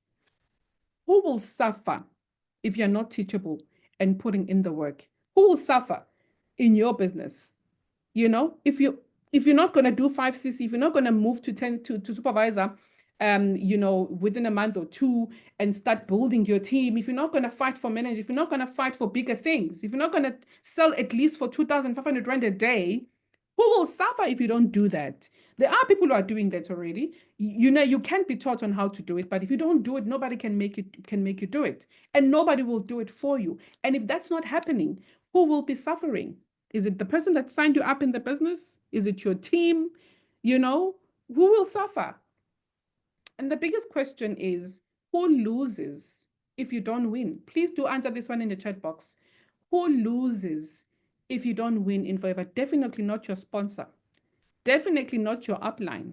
who will suffer if you're not teachable and putting in the work? Who will suffer in your business? If you're not going to do 5cc, if you're not going to move to 10 to supervisor, within a month or two and start building your team, if you're not going to fight for managers, if you're not going to fight for bigger things, if you're not going to sell at least for 2,500 Rand a day, who will suffer if you don't do that? There are people who are doing that already. You can't be taught on how to do it, but if you don't do it, nobody can make you do it, and nobody will do it for you. And if that's not happening, who will be suffering? Is it the person that signed you up in the business? Is it your team? Who will suffer? And the biggest question is, who loses if you don't win? Please do answer this one in the chat box. Who loses if you don't win in Forever. Definitely not your sponsor. Definitely not your upline.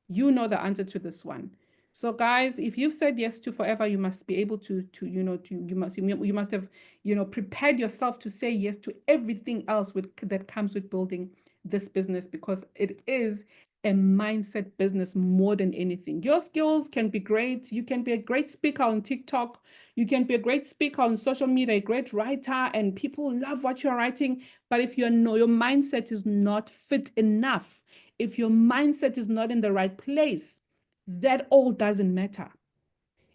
You know the answer to this one. So guys, if you've said yes to Forever, you must be able to you must have, prepared yourself to say yes to everything else that comes with building this business, because it is a mindset business more than anything. Your skills can be great. You can be a great speaker on TikTok. You can be a great speaker on social media, a great writer, and people love what you're writing. But if your mindset is not fit enough, if your mindset is not in the right place, that all doesn't matter.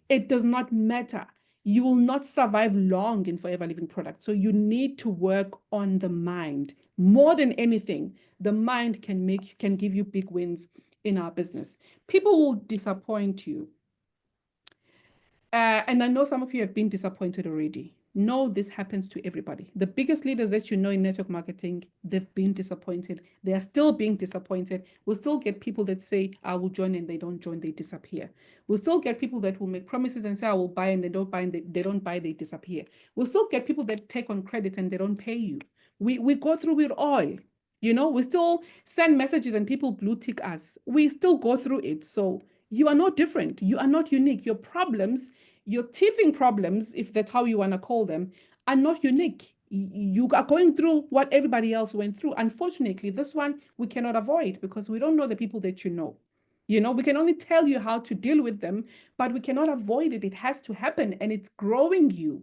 It does not matter. You will not survive long in Forever Living products. So you need to work on the mind. More than anything, the mind can give you big wins in our business. People will disappoint you. And I know some of you have been disappointed already. No, this happens to everybody. The biggest leaders that you know in network marketing, they've been disappointed. They are still being disappointed. We'll still get people that say, I will join, and they don't join, they disappear. We'll still get people that will make promises and say, I will buy, and they don't buy, and they don't buy, they disappear. We'll still get people that take on credit and they don't pay you. We go through it all. We still send messages and people blue tick us. We still go through it. So you are not different. You are not unique. Your problems, your teething problems, if that's how you want to call them, are not unique. You are going through what everybody else went through. Unfortunately, this one we cannot avoid because we don't know the people that you know. We can only tell you how to deal with them, but we cannot avoid it. It has to happen, and it's growing you.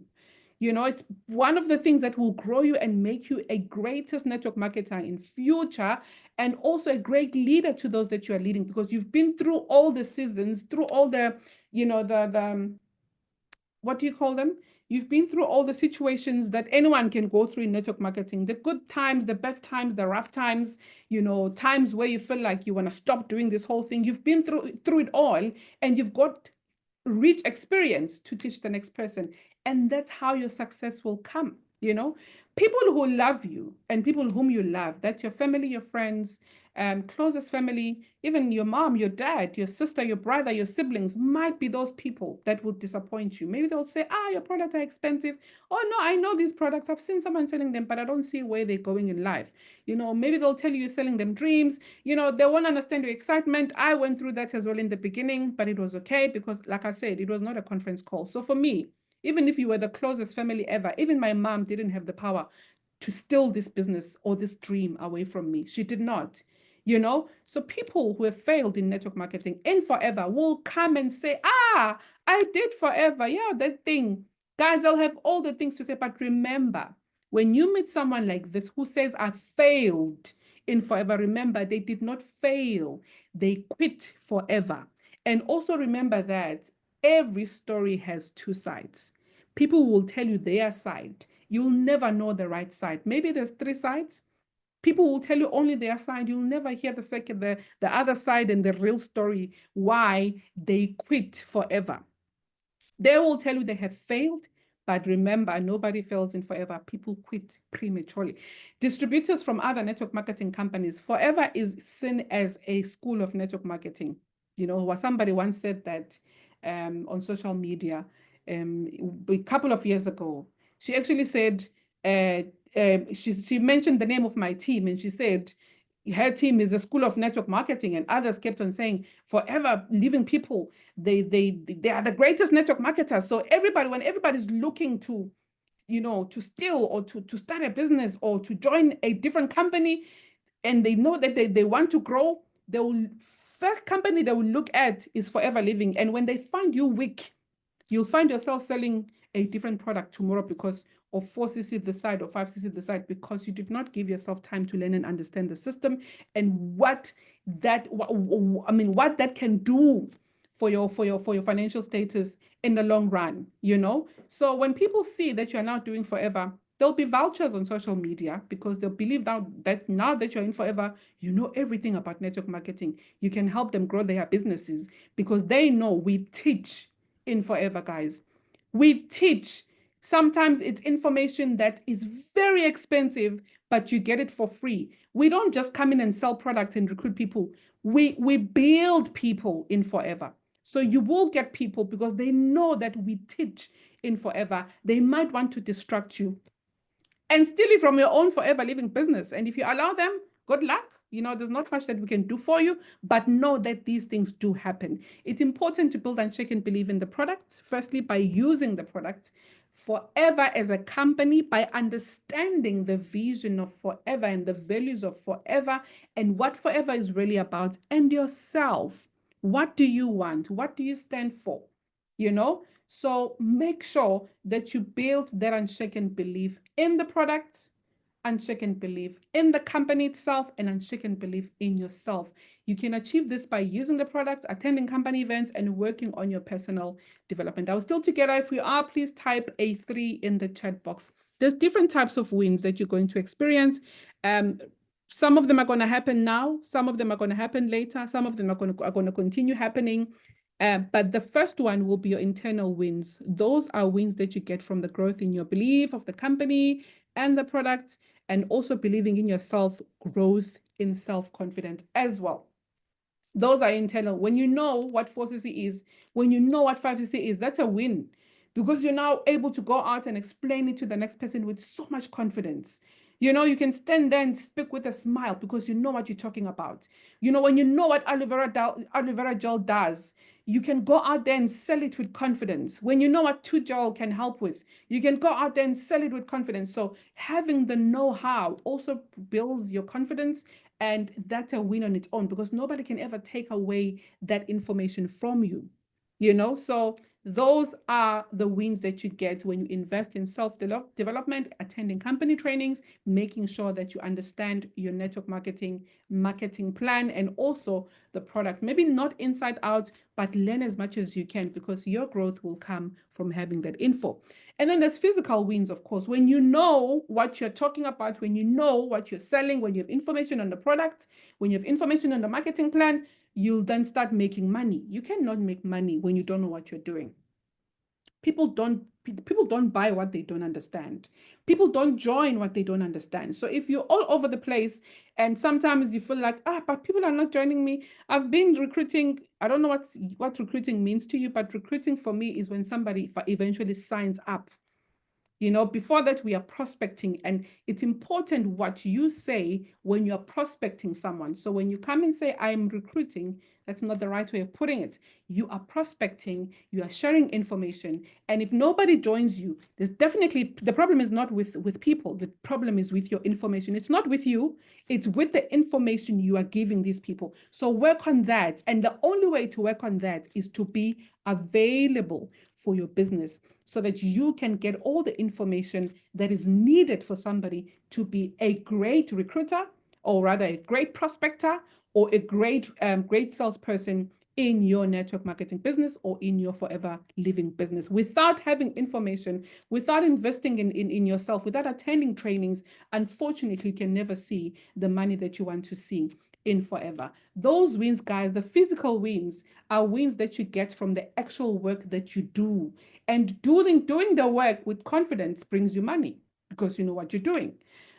It's one of the things that will grow you and make you a greatest network marketer in future, and also a great leader to those that you are leading, because you've been through all the seasons, through all the, what do you call them? You've been through all the situations that anyone can go through in network marketing, the good times, the bad times, the rough times, times where you feel like you want to stop doing this whole thing. You've been through it all, and you've got rich experience to teach the next person. And that's how your success will come. People who love you and people whom you love, that's your family, your friends, closest family, even your mom, your dad, your sister, your brother, your siblings, might be those people that would disappoint you. Maybe they'll say, your products are expensive. Oh no, I know these products. I've seen someone selling them, but I don't see where they're going in life. Maybe they'll tell you you're selling them dreams. They won't understand your excitement. I went through that as well in the beginning, but it was okay because, like I said, it was not a conference call. So for me, even if you were the closest family ever, even my mom didn't have the power to steal this business or this dream away from me. She did not. So people who have failed in network marketing in Forever will come and say, I did Forever. Yeah, that thing. Guys, they'll have all the things to say. But remember, when you meet someone like this who says, I failed in Forever, remember, they did not fail. They quit forever. And also remember that every story has two sides. People will tell you their side. You'll never know the right side. Maybe there's three sides. People will tell you only their side. You'll never hear the other side and the real story, why they quit forever. They will tell you they have failed, but remember, nobody fails in Forever. People quit prematurely. Distributors from other network marketing companies, Forever is seen as a school of network marketing. Somebody once said that on social media a couple of years ago. She actually said, she mentioned the name of my team, and she said her team is a school of network marketing, and others kept on saying, Forever Living people, they are the greatest network marketers. So when everybody's looking to, to steal or to start a business or to join a different company, and they know that they want to grow, first company they will look at is Forever Living. And when they find you weak, you'll find yourself selling a different product tomorrow because of 4cc this side or 5cc this side, because you did not give yourself time to learn and understand the system and what that can do for your financial status in the long run. So when people see that you're now doing Forever, there'll be vouchers on social media because they'll believe that now that you're in Forever, you know everything about network marketing. You can help them grow their businesses because they know we teach in Forever, guys. We teach. Sometimes it's information that is very expensive, but you get it for free. We don't just come in and sell products and recruit people. We build people in Forever. So you will get people because they know that we teach in Forever. They might want to distract you. and steal it from your own forever living business. And if you allow them, good luck. You know, there's not much that we can do for you, but know that these things do happen. It's important to build and check and believe in the product, firstly, by using the product forever as a company, by understanding the vision of forever and the values of forever and what forever is really about, and yourself. What do you want? What do you stand for? You know, so make sure that you build that unshaken belief in the product, unshaken belief in the company itself, and unshaken belief in yourself. You can achieve this by using the product, attending company events, and working on your personal development. Are we still together? If we are, please type a 3 in the chat box. There's different types of wins that you're going to experience. Some of them are going to happen now. Some of them are going to happen later. Some of them are going to continue happening. But the first one will be your internal wins. Those are wins that you get from the growth in your belief of the company and the product, and also believing in yourself, growth in self-confidence as well. Those are internal. When you know what 4CC is, when you know what 5CC is, that's a win, because you're now able to go out and explain it to the next person with so much confidence. You know, you can stand there and speak with a smile because you know what you're talking about. You know, when you know what aloe vera gel does, you can go out there and sell it with confidence. When you know what 2 gel can help with, you can go out there and sell it with confidence. So having the know-how also builds your confidence, and that's a win on its own, because nobody can ever take away that information from you. You know, so those are the wins that you get when you invest in self-development, attending company trainings, making sure that you understand your network marketing plan, and also the product. Maybe not inside out, but learn as much as you can, because your growth will come from having that info. And then there's physical wins, of course. When you know what you're talking about, when you know what you're selling, when you have information on the product, when you have information on the marketing plan, you'll then start making money. You cannot make money when you don't know what you're doing. People don't buy what they don't understand. People don't join what they don't understand. So if you're all over the place and sometimes you feel like, but people are not joining me. I've been recruiting. I don't know what recruiting means to you, but recruiting for me is when somebody eventually signs up. You know, before that, we are prospecting, and it's important what you say when you're prospecting someone. So when you come and say, I'm recruiting, that's not the right way of putting it. You are prospecting, you are sharing information. And if nobody joins you, there's definitely, the problem is not with people. The problem is with your information. It's not with you. It's with the information you are giving these people. So work on that. And the only way to work on that is to be available for your business, so that you can get all the information that is needed for somebody to be a great recruiter, or rather a great prospector, or a great salesperson in your network marketing business or in your forever living business. Without having information, without investing in yourself, without attending trainings, unfortunately, you can never see the money that you want to see in forever. Those wins, guys, the physical wins, are wins that you get from the actual work that you do. And doing the work with confidence brings you money, because you know what you're doing.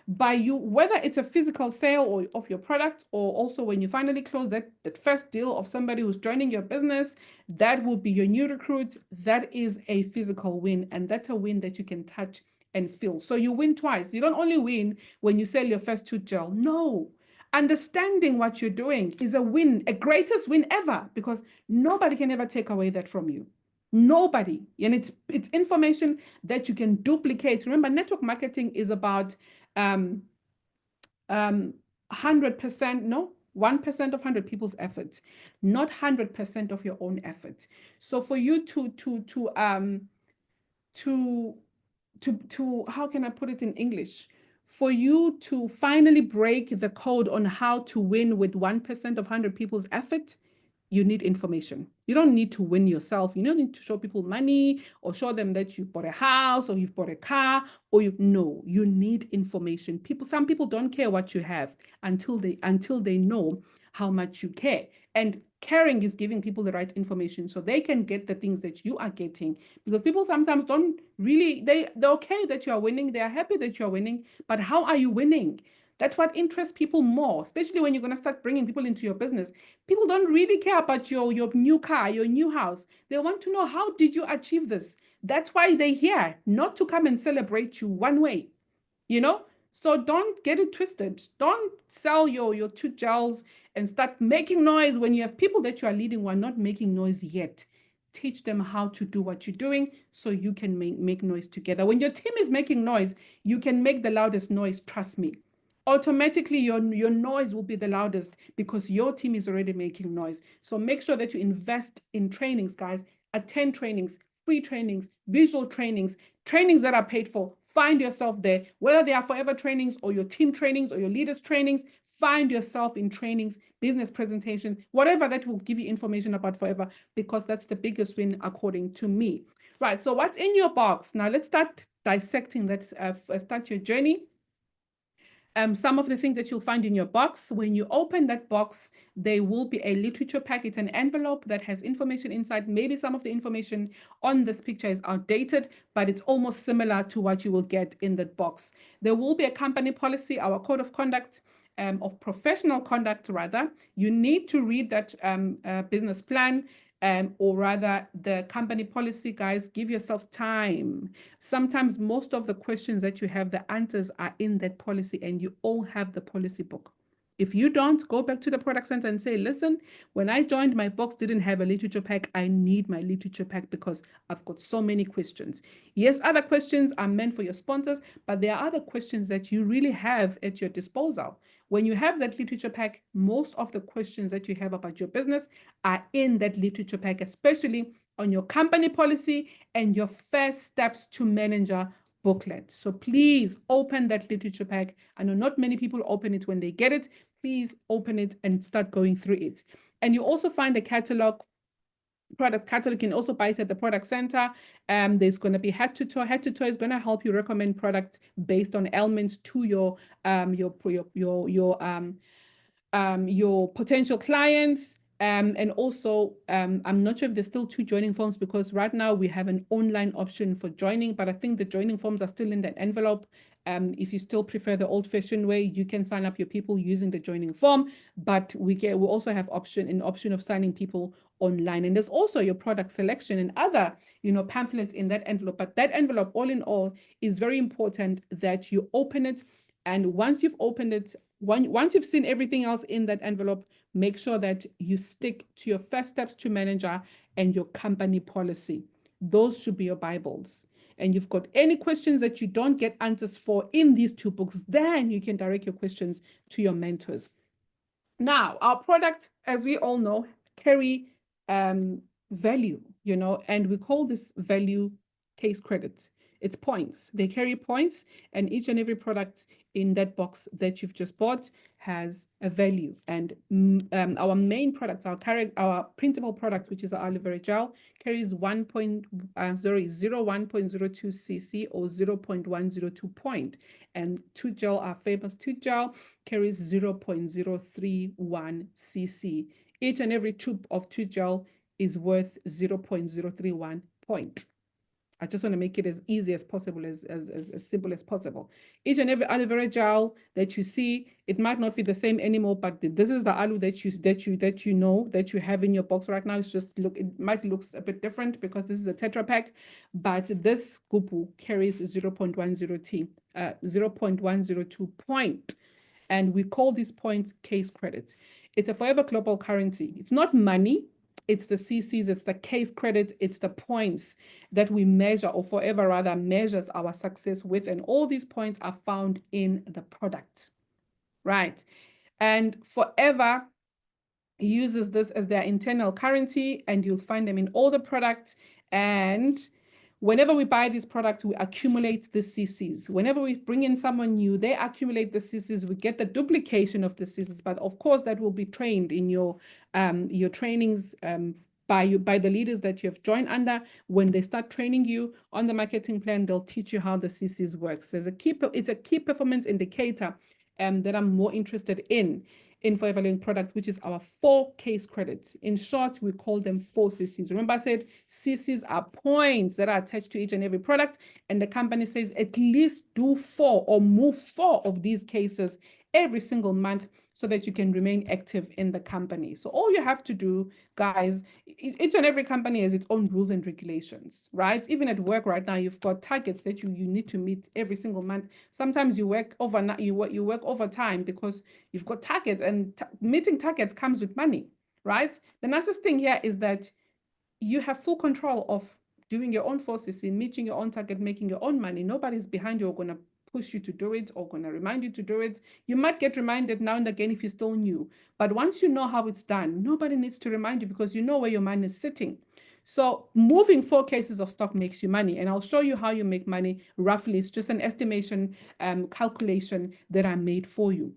By you, whether it's a physical sale or of your product, or also when you finally close that first deal of somebody who's joining your business, that will be your new recruit. That is a physical win, and that's a win that you can touch and feel. So you win twice. You don't only win when you sell your first 2 gel. No. Understanding what you're doing is a win, a greatest win ever, because nobody can ever take away that from you. Nobody. And it's information that you can duplicate. Remember, network marketing is about 100%, no, 1% of 100 people's efforts, not 100% of your own effort. So for you to how can I put it in English? For you to finally break the code on how to win with 1% of 100 people's effort, you need information. You don't need to win yourself. You don't need to show people money or show them that you bought a house or you've bought a car, or you need information. Some people don't care what you have until they know how much you care. And caring is giving people the right information so they can get the things that you are getting, because people sometimes don't really, they're okay that you are winning. They are happy that you are winning, but how are you winning? That's what interests people more, especially when you're going to start bringing people into your business. People don't really care about your new car, your new house. They want to know, how did you achieve this? That's why they're here, not to come and celebrate you one way. you know? So don't get it twisted. Don't sell your tooth gels and start making noise when you have people that you are leading who are not making noise yet. Teach them how to do what you're doing so you can make noise together. When your team is making noise, you can make the loudest noise, trust me. Automatically, your noise will be the loudest because your team is already making noise. So make sure that you invest in trainings, guys. Attend trainings, free trainings, visual trainings, trainings that are paid for. Find yourself there, whether they are forever trainings or your team trainings or your leaders trainings. Find yourself in trainings, business presentations, whatever that will give you information about forever, because that's the biggest win according to me. Right, so what's in your box? Now let's start dissecting. Let's start your journey. Some of the things that you'll find in your box, when you open that box, there will be a literature pack. It's an envelope that has information inside. Maybe some of the information on this picture is outdated, but it's almost similar to what you will get in that box. There will be a company policy, our code of conduct, of professional conduct, rather. You need to read that business plan. Or rather the company policy, guys. Give yourself time. Sometimes most of the questions that you have, the answers are in that policy, and you all have the policy book. If you don't, go back to the product center and say, listen, when I joined, my box didn't have a literature pack. I need my literature pack because I've got so many questions. Yes, other questions are meant for your sponsors, but there are other questions that you really have at your disposal. When you have that literature pack, most of the questions that you have about your business are in that literature pack, especially on your company policy and your first steps to manager booklet. So please open that literature pack. I know not many people open it when they get it. Please open it and start going through it. And you also find a catalog. Product catalog, you can also buy it at the product center. There's going to be head to toe. Head to toe is going to help you recommend products based on ailments to your potential clients. And also, I'm not sure if there's still 2 joining forms, because right now we have an online option for joining, but I think the joining forms are still in that envelope. If you still prefer the old-fashioned way, you can sign up your people using the joining form, but we also have an option of signing people online. And there's also your product selection and other, pamphlets in that envelope. But that envelope, all in all, is very important that you open it. And once you've opened it, once you've seen everything else in that envelope, make sure that you stick to your first steps to manager and your company policy. Those should be your Bibles. And you've got any questions that you don't get answers for in these 2 books, then you can direct your questions to your mentors. Now, our products, as we all know, carry value, and we call this value case credit. It's points. They carry points, and each and every product in that box that you've just bought has a value. And our main product, our principal product, which is our aloe vera gel, carries 0.02 cc or 0.102 point. And tooth gel, our famous tooth gel, carries 0.031 cc. Each and every tube of tooth gel is worth 0.031 point. I just want to make it as easy as possible, as simple as possible. Each and every aloe vera gel that you see, it might not be the same anymore, but this is the aloe that you have in your box right now. It's just it might look a bit different because this is a Tetra Pak, but this gupu carries 0.102 point. And we call these points case credits. It's a forever global currency. It's not money. It's the CCs, it's the case credit, it's the points that we measure, or forever rather measures our success with. And all these points are found in the product, right? And forever uses this as their internal currency, and you'll find them in all the products. And whenever we buy these products, we accumulate the CCs. Whenever we bring in someone new, they accumulate the CCs. We get the duplication of the CCs, but of course that will be trained in your trainings by the leaders that you have joined under. When they start training you on the marketing plan, they'll teach you how the CCs works. It's a key performance indicator that I'm more interested in Forever Living products, which is our 4 case credits. In short, we call them 4 CCs. Remember I said CCs are points that are attached to each and every product, and the company says at least do 4 or move 4 of these cases every single month so that you can remain active in the company. So all you have to do, guys, each and every company has its own rules and regulations, right? Even at work right now, you've got targets that you need to meet every single month. Sometimes you work overnight, you work overtime because you've got targets, and meeting targets comes with money, right? The nicest thing here is that you have full control of doing your own 4CC, meeting your own target, making your own money. Nobody's behind you or going to push you to do it or going to remind you to do it. You might get reminded now and again if you're still new, but once you know how it's done, nobody needs to remind you because you know where your money is sitting. So moving 4 cases of stock makes you money, and I'll show you how you make money roughly. It's just an estimation calculation that I made for you.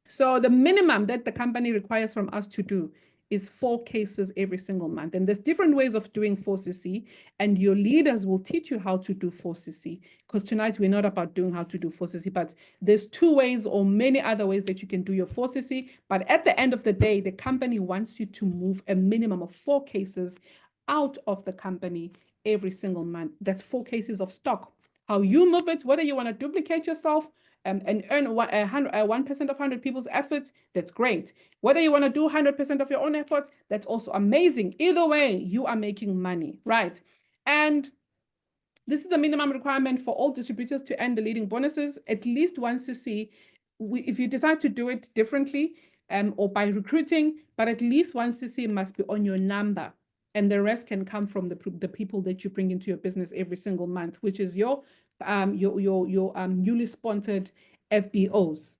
So the minimum that the company requires from us to do is 4 cases every single month. And there's different ways of doing 4CC, and your leaders will teach you how to do 4CC, because tonight we're not about doing how to do 4CC, but there's 2 ways or many other ways that you can do your 4CC. But at the end of the day, the company wants you to move a minimum of 4 cases out of the company every single month. That's 4 cases of stock. How you move it, whether you want to duplicate yourself and earn 1% of 100 people's efforts, that's great. Whether you want to do 100% of your own efforts, that's also amazing. Either way, you are making money, right? And this is the minimum requirement for all distributors to earn the leading bonuses, at least 1CC. If you decide to do it differently or by recruiting, but at least 1CC must be on your number. And the rest can come from the people that you bring into your business every single month, which is your newly sponsored FBOs.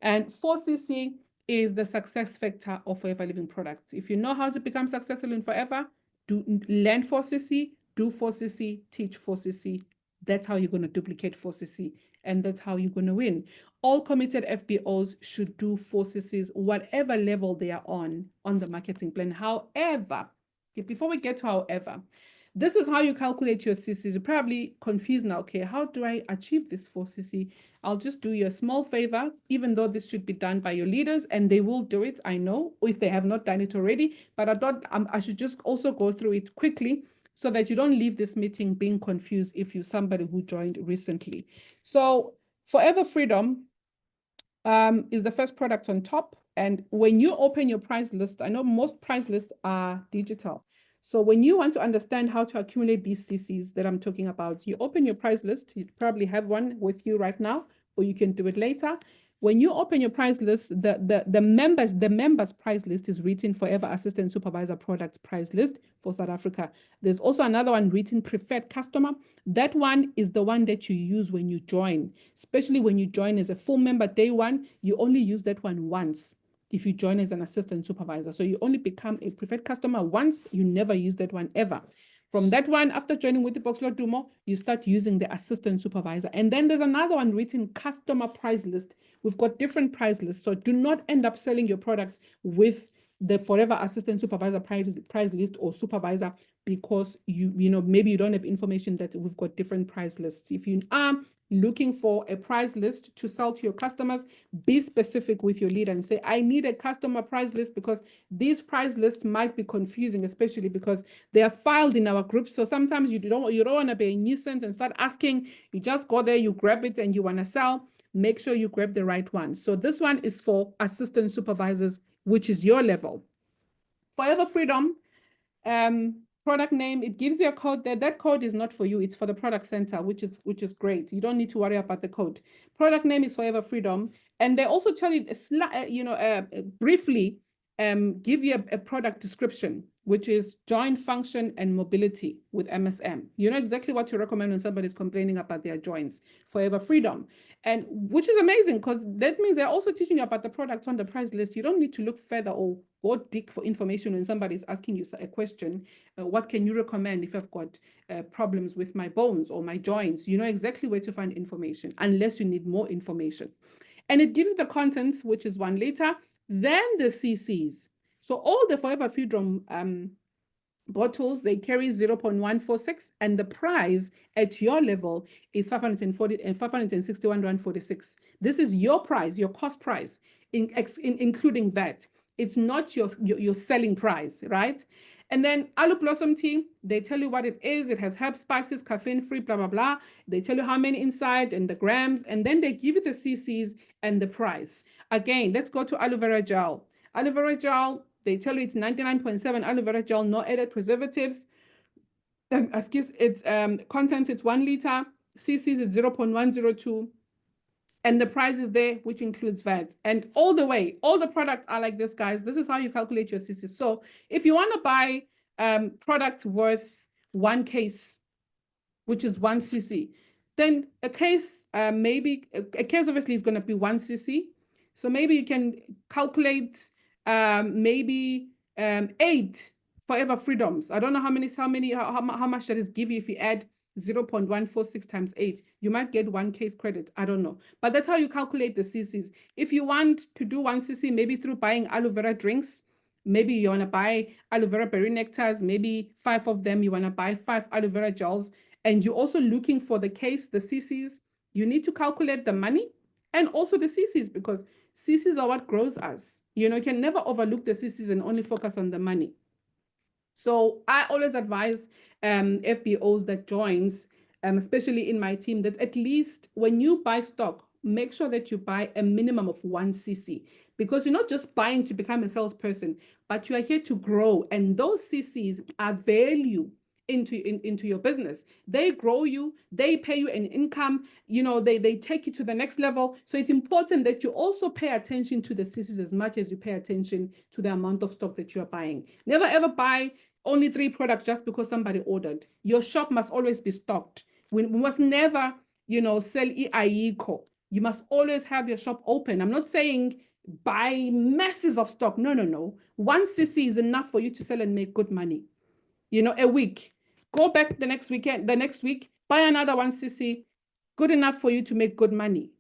And 4CC is the success factor of Forever Living products. If you know how to become successful in Forever, learn 4CC, do 4CC, teach 4CC. That's how you're going to duplicate 4CC, and that's how you're going to win. All committed FBOs should do 4CCs, whatever level they are on the marketing plan. However, before we get to however, this is how you calculate your CCs. You're probably confused now. Okay, how do I achieve this 4CC? I'll just do you a small favor, even though this should be done by your leaders, and they will do it, I know, if they have not done it already. But I thought I should just also go through it quickly so that you don't leave this meeting being confused if you're somebody who joined recently. So Forever Freedom is the first product on top. And when you open your price list, I know most price lists are digital. So when you want to understand how to accumulate these CCs that I'm talking about, you open your price list. You probably have one with you right now, or you can do it later. When you open your price list, the members price list is written Forever Assistant Supervisor Products price list for South Africa. There's also another one written Preferred Customer. That one is the one that you use when you join, especially when you join as a full member day one. You only use that one once if you join as an assistant supervisor. So you only become a preferred customer once. You never use that one ever. From that one, after joining with the Boxlot Dumo, you start using the assistant supervisor. And then there's another one written customer price list. We've got different price lists. So do not end up selling your product with the Forever Assistant Supervisor price list or supervisor, because maybe you don't have information that we've got different price lists. If you are looking for a price list to sell to your customers, be specific with your leader and say, I need a customer price list, because these price lists might be confusing, especially because they are filed in our group. So sometimes you don't want to be a nuisance and start asking. You just go there, you grab it, and you want to sell. Make sure you grab the right one. So this one is for assistant supervisors, which is your level. Forever Freedom, product name, it gives you a code there. That code is not for you, it's for the product center, which is great. You don't need to worry about the code. Product name is Forever Freedom, and they also tell you briefly give you a product description, which is joint function and mobility with MSM. You know exactly what to recommend when somebody's complaining about their joints. Forever Freedom, and which is amazing, because that means they're also teaching you about the products on the price list. You don't need to look further or go dig for information when somebody's asking you a question. What can you recommend if I've got problems with my bones or my joints? You know exactly where to find information, unless you need more information. And it gives the contents, which is 1 liter, then the CCs. So all the Forever Freedom bottles, they carry 0.146, and the price at your level is 561 Rand 46. This is your price, your cost price, including VAT. It's not your selling price, right? And then aloe blossom tea, they tell you what it is. It has herbs, spices, caffeine-free, blah, blah, blah. They tell you how many inside and the grams, and then they give you the cc's and the price. Again, let's go to aloe vera gel. Aloe vera gel, they tell you it's 99.7 aloe vera gel, no added preservatives. Excuse its content, it's 1 liter. cc's is 0.102. And the price is there, which includes VAT. And all the way, all the products are like this, guys. This is how you calculate your CC. So if you want to buy product worth 1 case, which is 1 cc, then a case, maybe a case obviously is going to be 1 cc. So maybe you can calculate maybe 8 Forever Freedoms. I don't know how much that is give you if you add 0.146 times 8. You might get 1 case credit. I don't know. But that's how you calculate the cc's. If you want to do 1 cc, maybe through buying aloe vera drinks, maybe you want to buy aloe vera berry nectars, maybe 5 of them, you want to buy 5 aloe vera gels, and you're also looking for the case, the cc's, you need to calculate the money and also the cc's, because cc's are what grows us. You know, you can never overlook the cc's and only focus on the money. So I always advise FBOs that joins, especially in my team, that at least when you buy stock, make sure that you buy a minimum of 1 cc, because you're not just buying to become a salesperson, but you are here to grow. And those cc's are value into your business. They grow you, they pay you an income, you know, they take you to the next level. So it's important that you also pay attention to the cc's as much as you pay attention to the amount of stock that you're buying. Never ever buy only 3 products just because somebody ordered. Your shop must always be stocked. We must never, you know, sell iayiko. You must always have your shop open. I'm not saying buy masses of stock. No, no, no. 1 cc is enough for you to sell and make good money. You know, a week. Go back the next week, buy another 1 cc, good enough for you to make good money.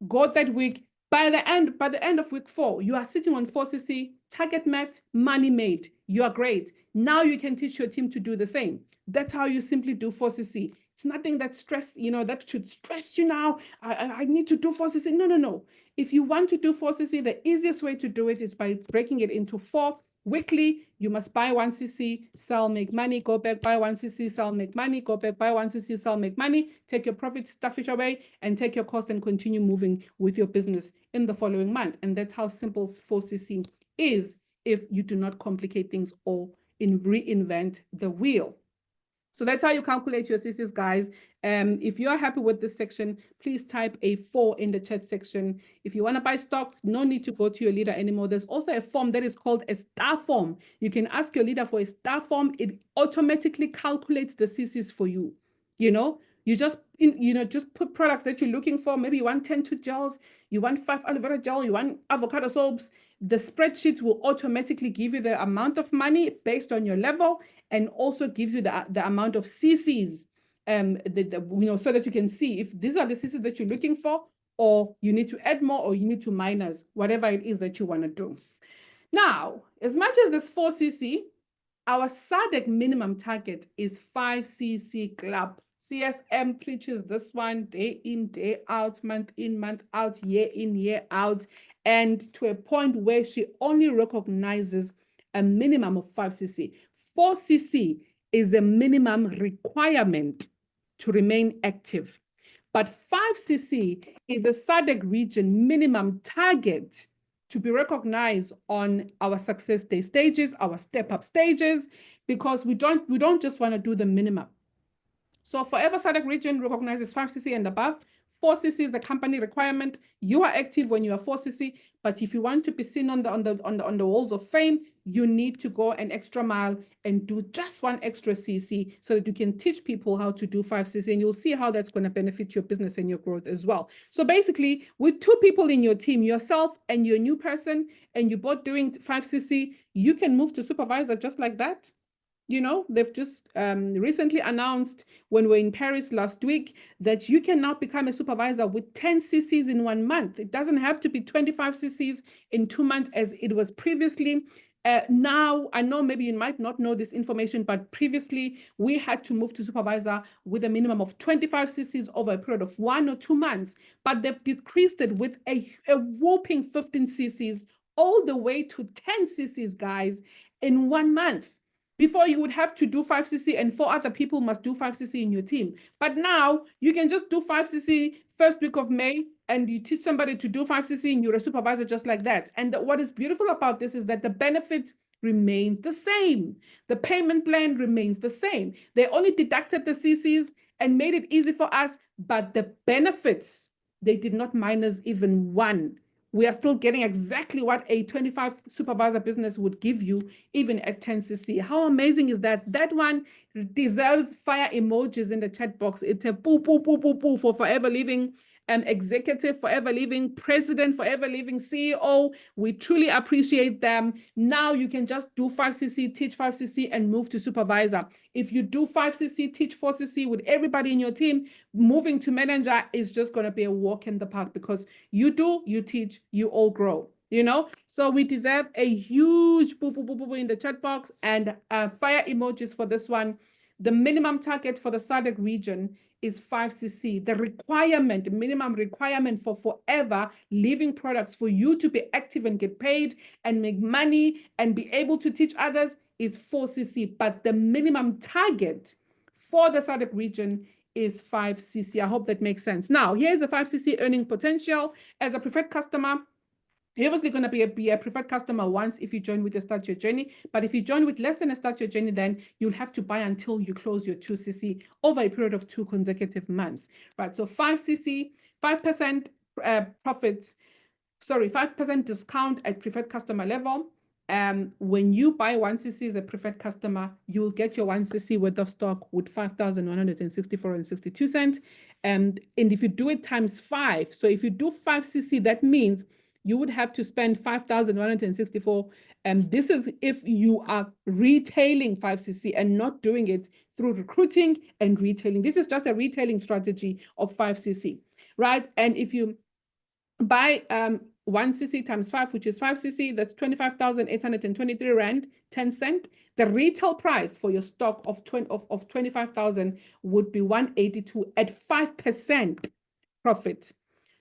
Go that week, by the end of week 4, you are sitting on 4 cc, target met, money made. You are great. Now you can teach your team to do the same. That's how you simply do 4 cc. It's nothing that stress, you know, that should stress you now. I need to do 4 cc. No, no, no. If you want to do 4 cc, the easiest way to do it is by breaking it into 4. Weekly, you must buy 1 cc, sell, make money, go back, buy 1 cc, sell, make money, go back, buy 1 cc, sell, make money, take your profit, stuff it away, and take your cost and continue moving with your business in the following month. And that's how simple 4 cc is if you do not complicate things or reinvent the wheel. So that's how you calculate your cc's, guys. If you are happy with this section, please type a 4 in the chat section. If you want to buy stock, no need to go to your leader anymore. There's also a form that is called a star form. You can ask your leader for a star form. It automatically calculates the cc's for you. You know, you just put products that you're looking for. Maybe you want 10 tooth gels, you want 5 aloe vera gel, you want avocado soaps. The spreadsheet will automatically give you the amount of money based on your level, and also gives you the amount of cc's, you know, so that you can see if these are the cc's that you're looking for, or you need to add more, or you need to minus, whatever it is that you want to do. Now, as much as this 4 cc, our SADC minimum target is 5 cc club. CSM preaches this one day in, day out, month in, month out, year in, year out, and to a point where she only recognizes a minimum of 5 cc. 4 cc is a minimum requirement to remain active, but 5 cc is a SADC region minimum target to be recognized on our success day stages, our step up stages, because we don't just want to do the minimum. So Forever SADC region recognizes 5 cc and above. 4 cc is the company requirement. You are active when you are 4 cc, but if you want to be seen on the walls of fame, you need to go an extra mile and do just 1 extra cc so that you can teach people how to do 5 cc, and you'll see how that's going to benefit your business and your growth as well. So basically, with 2 people in your team, yourself and your new person, and you both doing 5 cc, you can move to supervisor just like that. You know, they've just recently announced, when we're in Paris last week, that you can now become a supervisor with 10 cc's in 1 month. It doesn't have to be 25 cc's in 2 months as it was previously. Now, I know maybe you might not know this information, but previously we had to move to supervisor with a minimum of 25 cc's over a period of 1 or 2 months, but they've decreased it with a whopping 15 cc's all the way to 10 cc's, guys, in 1 month. Before, you would have to do 5cc and 4 other people must do 5cc in your team. But now you can just do 5cc first week of May, and you teach somebody to do 5cc and you're a supervisor just like that. And what is beautiful about this is that the benefit remains the same. The payment plan remains the same. They only deducted the CCs and made it easy for us, but the benefits, they did not minus even one. We are still getting exactly what a 25 supervisor business would give you, even at 10cc. How amazing is that? That one deserves fire emojis in the chat box. It's a poo, poo, poo, poo, poo for Forever Living executive, Forever Living president, Forever Living CEO. We truly appreciate them. Now you can just do 5cc, teach 5cc, and move to supervisor. If you do 5cc, teach 4cc with everybody in your team, moving to manager is just going to be a walk in the park, because you do, you teach, you all grow. You know, so we deserve a huge boo, boo, boo, boo, boo in the chat box, and fire emojis for this one. The minimum target for the SADC region is 5cc. The requirement, minimum requirement for Forever Living products for you to be active and get paid and make money and be able to teach others is 4cc. But the minimum target for the SADC region is 5cc. I hope that makes sense. Now, here's the 5cc earning potential. As a preferred customer, you're obviously going to be a preferred customer once if you join with a Start Your Journey. But if you join with less than a Start Your Journey, then you'll have to buy until you close your 2cc over a period of 2 consecutive months. Right. So 5cc, 5% profits, sorry, 5% discount at preferred customer level. When you buy 1cc as a preferred customer, you will get your 1cc worth of stock with 5,164.62 cents. And if you do it times 5, so if you do 5cc, that means you would have to spend 5,164. And this is if you are retailing 5cc and not doing it through recruiting and retailing. This is just a retailing strategy of 5cc, right? And if you buy 1cc times 5, which is 5cc, that's 25,823 rand 10 cent. The retail price for your stock of 25,000 would be 182 at 5% profit.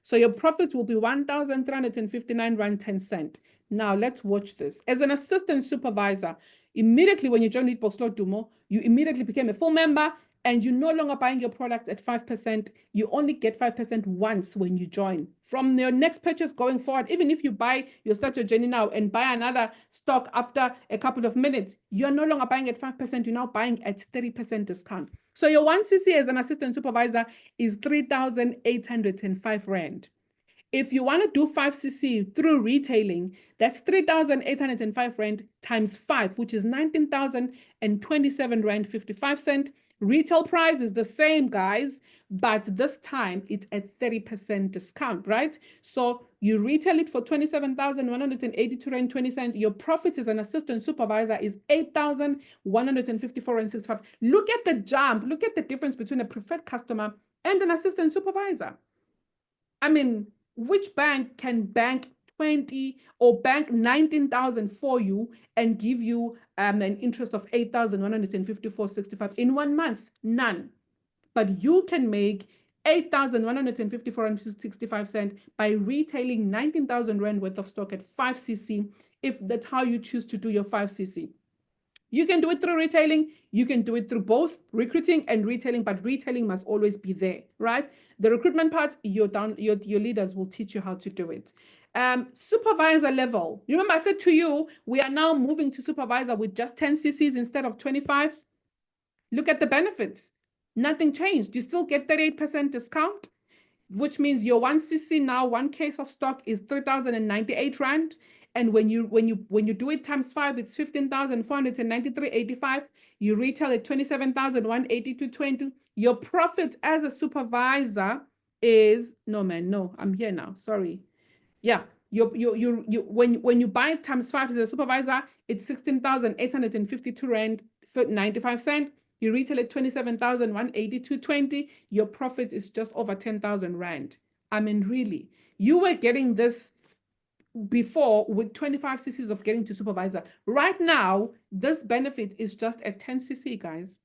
So your profit will be 1,359 rand 10 cent. Now let's watch this. As an assistant supervisor, immediately when you joined Leadbox Dumo, you immediately became a full member, and you're no longer buying your products at 5%. You only get 5% once when you join. From your next purchase going forward, even if you buy your Start Your Journey now and buy another stock after a couple of minutes, you're no longer buying at 5%, you're now buying at 30% discount. So your 1cc as an assistant supervisor is 3,805 rand. If you want to do 5cc through retailing, that's 3,805 rand times 5, which is 19,027 rand 55 cent. Retail price is the same, guys, but this time it's at 30% discount, right? So you retail it for 27,182 rand 20 cents. Your profit as an assistant supervisor is 8,154 rand 65. Look at the jump. Look at the difference between a preferred customer and an assistant supervisor. I mean, which bank can bank 20 or bank 19,000 for you and give you an interest of 8,154.65 in 1 month? None. But you can make 8,154.65 cents by retailing 19,000 rand worth of stock at 5cc, if that's how you choose to do your 5cc. You can do it through retailing. You can do it through both recruiting and retailing, but retailing must always be there, right? The recruitment part, your leaders will teach you how to do it. Supervisor level. Remember I said to you, we are now moving to supervisor with just 10 cc's instead of 25. Look at the benefits. Nothing changed. You still get 38% discount, which means your 1cc now, 1 case of stock is 3,098 rand. And when you do it times 5, it's 15,493.85. You retail at 27,182.20. Your profit as a supervisor is I'm here now. Sorry. Yeah. When you buy it times 5 as a supervisor, it's 16,852 rand 95 cent. You retail at 27,182.20. Your profit is just over 10,000 rand. I mean, really, you were getting this before with 25 cc's of getting to supervisor. Right now, this benefit is just at 10cc, guys.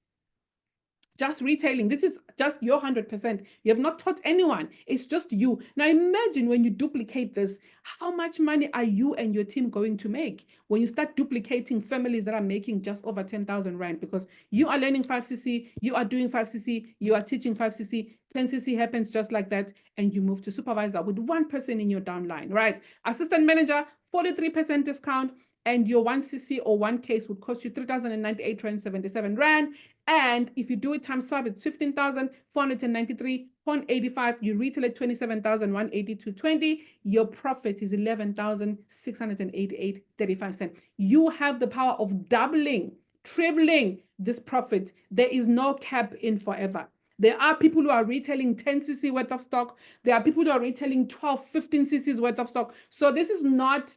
just retailing. This is just your 100%. You have not taught anyone. It's just you. Now imagine when you duplicate this, how much money are you and your team going to make when you start duplicating families that are making just over 10,000 Rand, because you are learning 5cc, you are doing 5cc, you are teaching 5cc, 10cc happens just like that, and you move to supervisor with one person in your downline, right? Assistant manager, 43% discount, and your 1cc or one case would cost you 3,098.77 Rand. And if you do it times 5, it's 15,493.85. You retail at 27,182.20. Your profit is 11,688.35 cents. You have the power of doubling, tripling this profit. There is no cap in forever. There are people who are retailing 10cc worth of stock. There are people who are retailing 12, 15cc's worth of stock. So this is not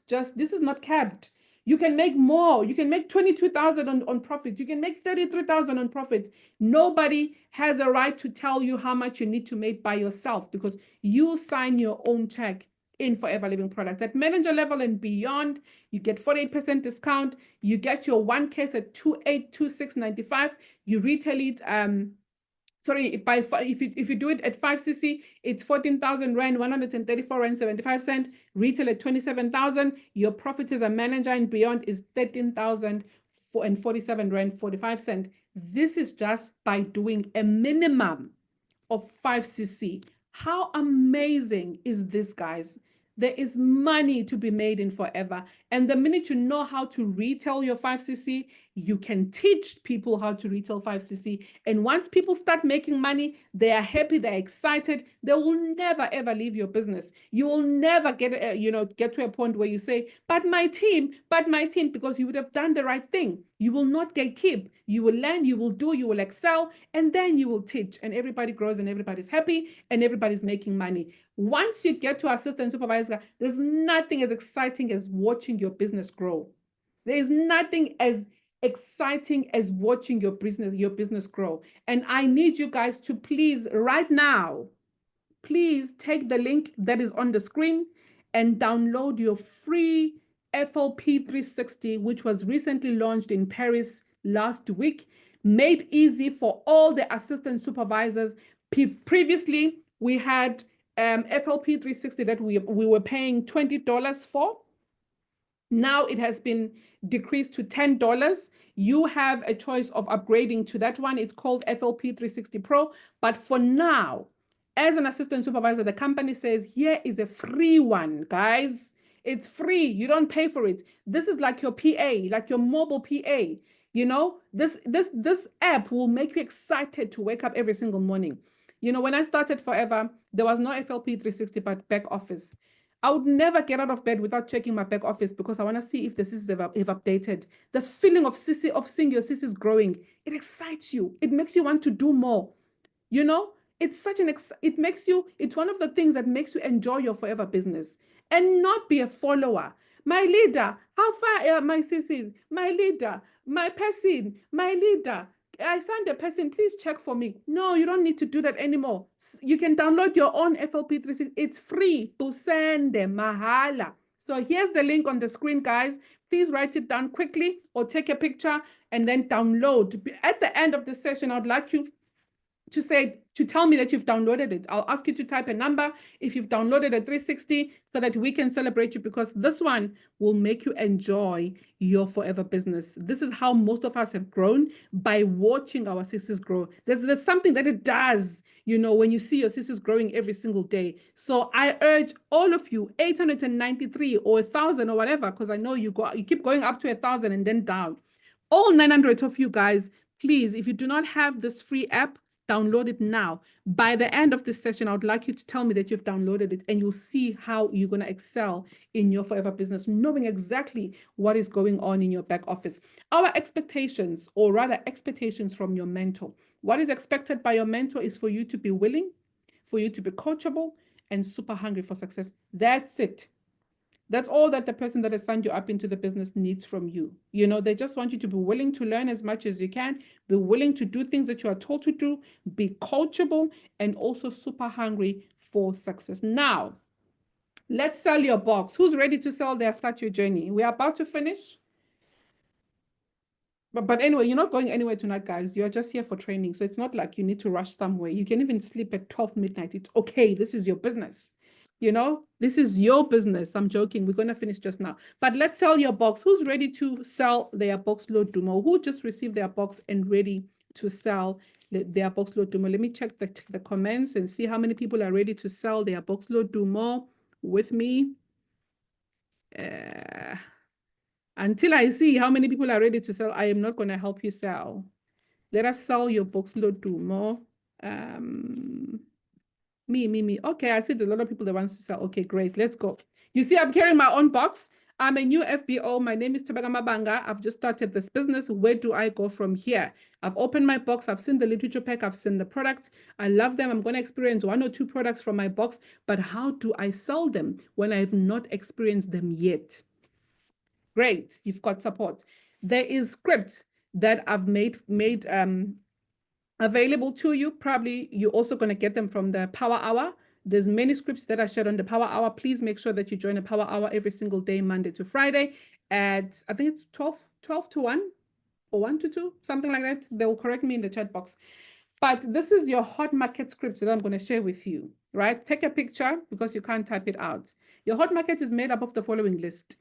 capped. You can make more. You can make 22,000 on profit. You can make 33,000 on profit. Nobody has a right to tell you how much you need to make by yourself, because you sign your own check in Forever Living products. At manager level and beyond, you get 48% discount. You get your one case at 2826.95. You retail it if you do it at 5cc, it's 14,000 Rand, 134 Rand 75 cent. Retail at 27,000. Your profit as a manager and beyond is 13,047 Rand 45 cent. This is just by doing a minimum of 5cc. How amazing is this, guys? There is money to be made in Forever. And the minute you know how to retail your 5cc, you can teach people how to retail 5cc. And once people start making money, they are happy, they're excited. They will never, ever leave your business. You will never get to a point where you say, but my team, because you would have done the right thing. You will not gatekeep. You will learn, you will do, you will excel, and then you will teach. And everybody grows and everybody's happy and everybody's making money. Once you get to assistant supervisor, there's nothing as exciting as watching your business grow. There is nothing as exciting as watching your business grow. And I need you guys to please, right now, please take the link that is on the screen and download your free FLP 360, which was recently launched in Paris last week, made easy for all the assistant supervisors. Previously, we had FLP 360 that we were paying $20 for. Now it has been decreased to $10. You have a choice of upgrading to that one. It's called FLP 360 Pro. But for now, as an assistant supervisor, the company says, here is a free one, guys. It's free. You don't pay for it. This is like your PA, like your mobile PA. You know, this app will make you excited to wake up every single morning. You know, when I started Forever, there was no FLP 360 but back office. I would never get out of bed without checking my back office because I want to see if the systems have updated. The feeling of seeing your systems growing, it excites you. It makes you want to do more. You know, it's such it's one of the things that makes you enjoy your Forever business and not be a follower. My leader, how far are my systems? My leader, my person, my leader. I signed a person, please check for me. No, you don't need to do that anymore. You can download your own FLP 360. It's free to send them, mahala. So here's the link on the screen, guys. Please write it down quickly or take a picture and then download. At the end of the session, I'd like you to tell me that you've downloaded it. I'll ask you to type a number if you've downloaded a 360 so that we can celebrate you, because this one will make you enjoy your Forever business. This is how most of us have grown, by watching our sisters grow. There's something that it does, you know, when you see your sisters growing every single day. So I urge all of you, 893 or 1,000 or whatever, because I know you keep going up to 1,000 and then down. All 900 of you guys, please, if you do not have this free app, download it now. By the end of this session, I would like you to tell me that you've downloaded it, and you'll see how you're going to excel in your Forever business, knowing exactly what is going on in your back office. Our expectations, or rather expectations from your mentor. What is expected by your mentor is for you to be willing, for you to be coachable, and super hungry for success. That's it. That's all that the person that has signed you up into the business needs from you. You know, they just want you to be willing to learn as much as you can, be willing to do things that you are told to do, be coachable, and also super hungry for success. Now, let's sell your box. Who's ready to sell their Start Your Journey? We are about to finish. But anyway, you're not going anywhere tonight, guys. You're just here for training. So it's not like you need to rush somewhere. You can even sleep at 12 midnight. It's okay. This is your business. You know, this is your business. I'm joking. We're going to finish just now. But let's sell your box. Who's ready to sell their box load Dumo? Who just received their box and ready to sell their box load Dumo? Let me check the comments and see how many people are ready to sell their box load Dumo with me. Until I see how many people are ready to sell, I am not going to help you sell. Let us sell your box load Dumo. Me. Okay, I see there's a lot of people that wants to sell. Okay, great. Let's go. You see, I'm carrying my own box. I'm a new FBO. My name is Thobeka Mabanga. I've just started this business. Where do I go from here? I've opened my box. I've seen the literature pack. I've seen the products. I love them. I'm going to experience 1 or 2 products from my box. But how do I sell them when I've not experienced them yet? Great. You've got support. There is scripts that I've made available to you. Probably you're also going to get them from the Power Hour. There's many scripts that are shared on the Power Hour. Please make sure that you join the Power Hour every single day, Monday to Friday at, I think it's 12 to 1 or 1 to 2, something like that. They will correct me in the chat box. But this is your hot market script that I'm going to share with you, right? Take a picture because you can't type it out. Your hot market is made up of the following list.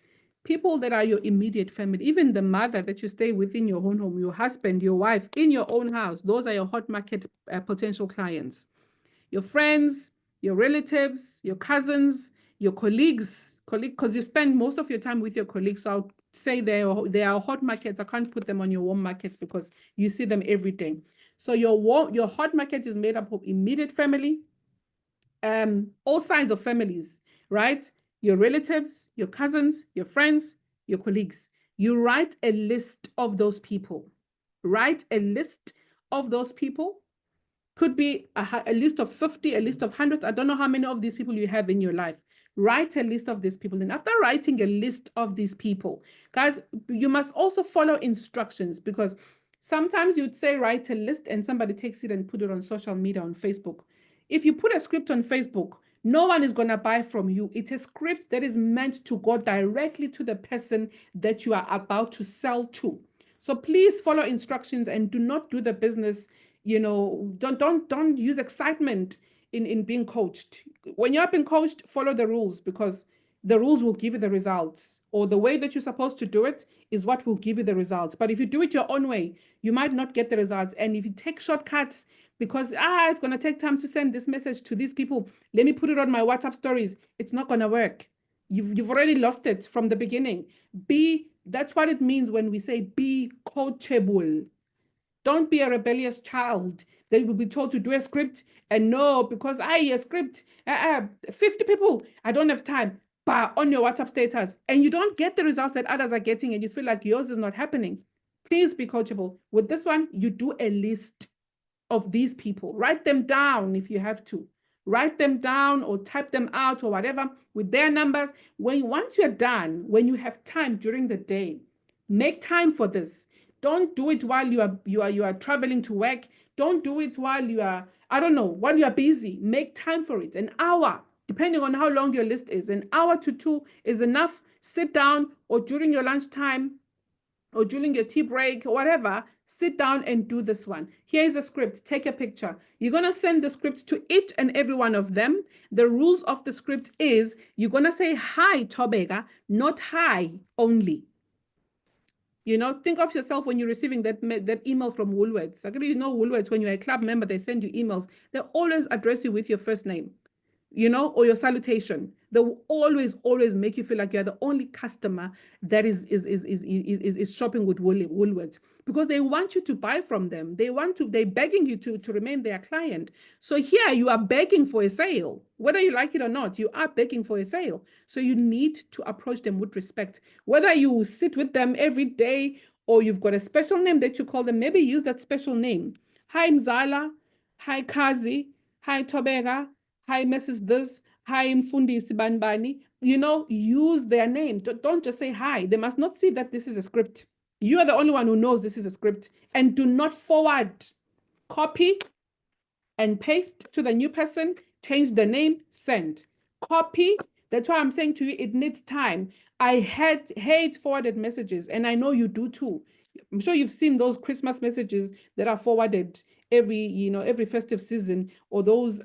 People that are your immediate family, even the mother that you stay within your own home, your husband, your wife, in your own house. Those are your hot market potential clients. Your friends, your relatives, your cousins, your colleagues, because you spend most of your time with your colleagues. So I'll say they are hot markets. I can't put them on your warm markets because you see them every day. So your hot market is made up of immediate family, all sides of families, right? Your relatives, your cousins, your friends, your colleagues. You write a list of those people. Write a list of those people. Could be a list of 50, a list of hundreds. I don't know how many of these people you have in your life. Write a list of these people. And after writing a list of these people, guys, you must also follow instructions, because sometimes you'd say write a list and somebody takes it and put it on social media, on Facebook. If you put a script on Facebook, no one is going to buy from you. It's a script that is meant to go directly to the person that you are about to sell to. So please follow instructions and do not do the business. You know, don't use excitement in being coached. When you're being coached, follow the rules, because the rules will give you the results, or the way that you're supposed to do it is what will give you the results. But if you do it your own way, you might not get the results. And if you take shortcuts because it's going to take time to send this message to these people, let me put it on my WhatsApp stories, it's not going to work. You've already lost it from the beginning. That's what it means when we say be coachable. Don't be a rebellious child that will be told to do a script and no, because a script, 50 people, I don't have time, but on your WhatsApp status, and you don't get the results that others are getting and you feel like yours is not happening. Please be coachable. With this one, you do a list of these people. Write them down if you have to. Write them down or type them out or whatever with their numbers. Once you're done, when you have time during the day, make time for this. Don't do it while you are traveling to work. Don't do it while you are, while you are busy. Make time for it. An hour, depending on how long your list is. An hour to 2 is enough. Sit down, or during your lunchtime, or during your tea break, or whatever, sit down and do this one. Here's a script. Take a picture. You're going to send the script to each and every one of them. The rules of the script is you're going to say, hi, Thobeka, not hi only. You know, think of yourself when you're receiving that email from Woolworths. You know, Woolworths, when you're a club member, they send you emails. They always address you with your first name, you know, or your salutation. They will always make you feel like you're the only customer that is shopping with Woolworths, because they want you to buy from them. They're begging you to remain their client. So here you are begging for a sale. Whether you like it or not, you are begging for a sale. So you need to approach them with respect. Whether you sit with them every day or you've got a special name that you call them, maybe use that special name. Hi, Mzala. Hi, Kazi. Hi, Thobeka. Hi, Mrs. This. Hi, Mfundisi Banbani. You know, use their name. Don't just say hi. They must not see that this is a script. You are the only one who knows this is a script. And do not forward. Copy and paste to the new person. Change the name. Send. Copy. That's why I'm saying to you, it needs time. I hate forwarded messages, and I know you do too. I'm sure you've seen those Christmas messages that are forwarded every festive season, or those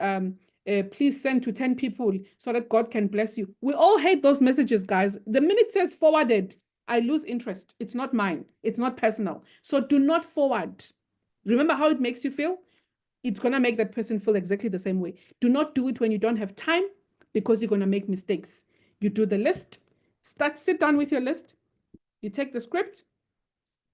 please send to 10 people so that God can bless you. We all hate those messages, guys. The minute it says forwarded, I lose interest. It's not mine. It's not personal. So do not forward. Remember how it makes you feel? It's going to make that person feel exactly the same way. Do not do it when you don't have time, because you're going to make mistakes. You do the list, sit down with your list. You take the script,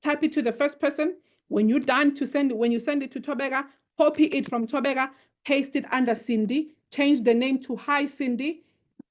type it to the first person. When you're done when you send it to Thobeka, copy it from Thobeka, paste it under Cindy, change the name to Hi Cindy,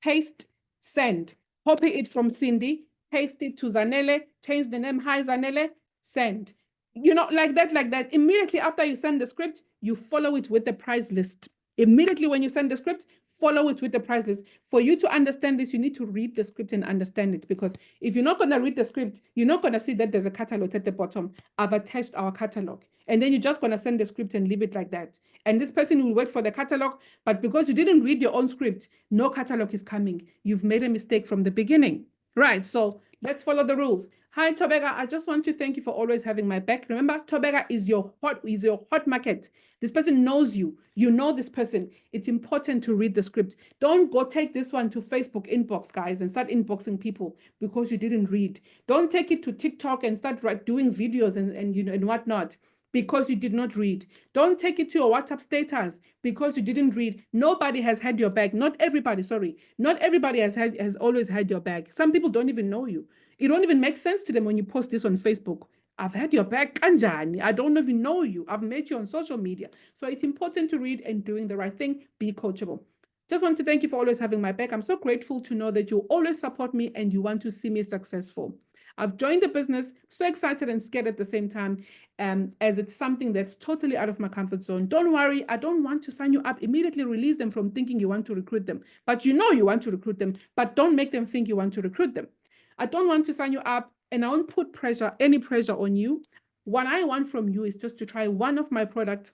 paste, send. Copy it from Cindy, paste it to Zanele, change the name Hi Zanele, send. Like that. Immediately after you send the script, you follow it with the price list. Immediately when you send the script, follow it with the price list. For you to understand this, you need to read the script and understand it, because if you're not going to read the script, you're not going to see that there's a catalog at the bottom. I've attached our catalog. And then you're just going to send the script and leave it like that. And this person will wait for the catalog, but because you didn't read your own script, no catalog is coming. You've made a mistake from the beginning. Right, so let's follow the rules. Hi, Thobeka. I just want to thank you for always having my back. Remember, Thobeka is your hot market. This person knows you. You know this person. It's important to read the script. Don't go take this one to Facebook inbox, guys, and start inboxing people because you didn't read. Don't take it to TikTok and start doing videos and whatnot, because you did not read. Don't take it to your WhatsApp status because you didn't read. Nobody has had your back. Not everybody, sorry. Not everybody has always had your back. Some people don't even know you. It don't even make sense to them when you post this on Facebook. I've had your back, kanjani. I don't even know you. I've met you on social media. So it's important to read and doing the right thing. Be coachable. Just want to thank you for always having my back. I'm so grateful to know that you always support me and you want to see me successful. I've joined the business, so excited and scared at the same time, as it's something that's totally out of my comfort zone. Don't worry, I don't want to sign you up. Immediately release them from thinking you want to recruit them. But you know you want to recruit them, but don't make them think you want to recruit them. I don't want to sign you up, and I won't put any pressure on you. What I want from you is just to try one of my products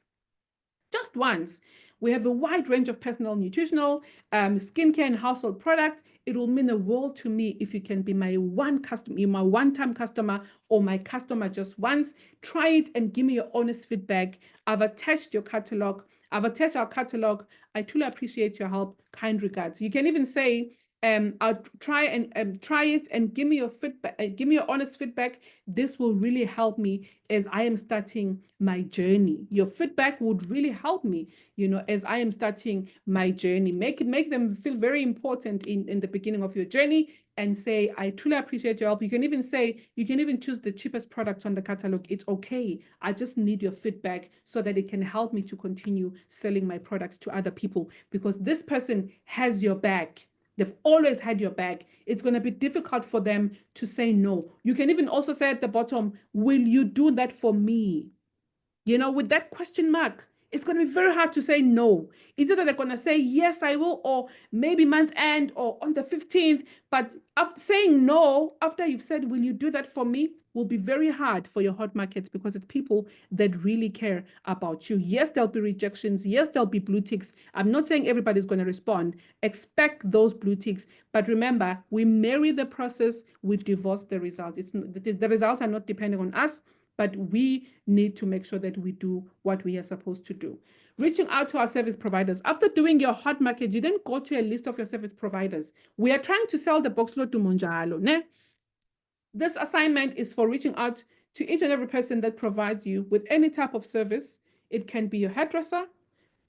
just once. We have a wide range of personal nutritional, skincare and household products. It will mean the world to me if you can be my one-time customer or my customer just once. Try it and give me your honest feedback. I've attached your catalog. I've attached our catalog. I truly appreciate your help. Kind regards. You can even say, I'll try it and give me your feedback, give me your honest feedback. This will really help me as I am starting my journey. Your feedback would really help me, as I am starting my journey. Make them feel very important in the beginning of your journey, and say, I truly appreciate your help. You can even choose the cheapest product on the catalog. It's okay. I just need your feedback so that it can help me to continue selling my products to other people, because this person has your back. They've always had your back. It's going to be difficult for them to say no. You can even also say at the bottom, will you do that for me? With that question mark, it's going to be very hard to say no. It's either they're going to say, yes, I will, or maybe month end or on the 15th. But after saying no, after you've said, will you do that for me, will be very hard for your hot markets, because it's people that really care about you. Yes, there'll be rejections. Yes, there'll be blue ticks. I'm not saying everybody's going to respond. Expect those blue ticks. But remember, we marry the process, we divorce the results. The results are not depending on us, but we need to make sure that we do what we are supposed to do. Reaching out to our service providers. After doing your hot market, you then go to a list of your service providers. We are trying to sell the boxlo to Monjalo. Ne? This assignment is for reaching out to each and every person that provides you with any type of service. It can be your hairdresser,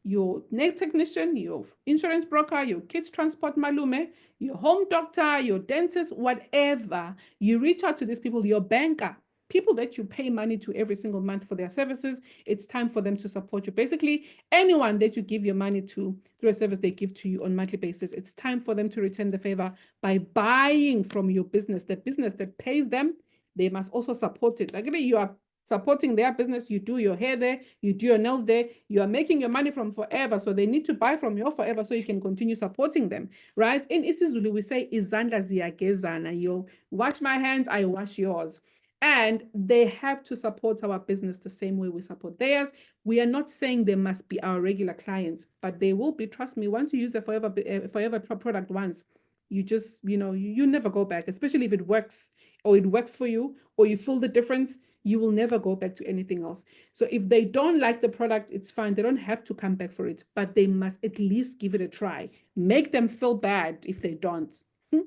your nail technician, your insurance broker, your kids transport malume, your home doctor, your dentist, whatever. You reach out to these people, your banker, people that you pay money to every single month for their services. It's time for them to support you. Basically, anyone that you give your money to through a service they give to you on a monthly basis, it's time for them to return the favor by buying from your business. The business that pays them, they must also support it. Actually, you are supporting their business. You do your hair there, you do your nails there, you are making your money from forever, so they need to buy from you forever so you can continue supporting them, right? In isiZulu, we say izandla ziyagezana. You wash my hands, I wash yours. And they have to support our business the same way we support theirs. We are not saying they must be our regular clients, but they will be. Trust me, once you use a forever product once, you just, you never go back, especially if it works, or it works for you, or you feel the difference. you will never go back to anything else. So if they don't like the product, it's fine. They don't have to come back for it, but they must at least give it a try. Make them feel bad if they don't.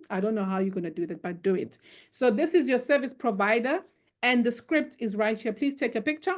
I don't know how you're going to do that, but do it. So this is your service provider, and the script is right here. Please take a picture.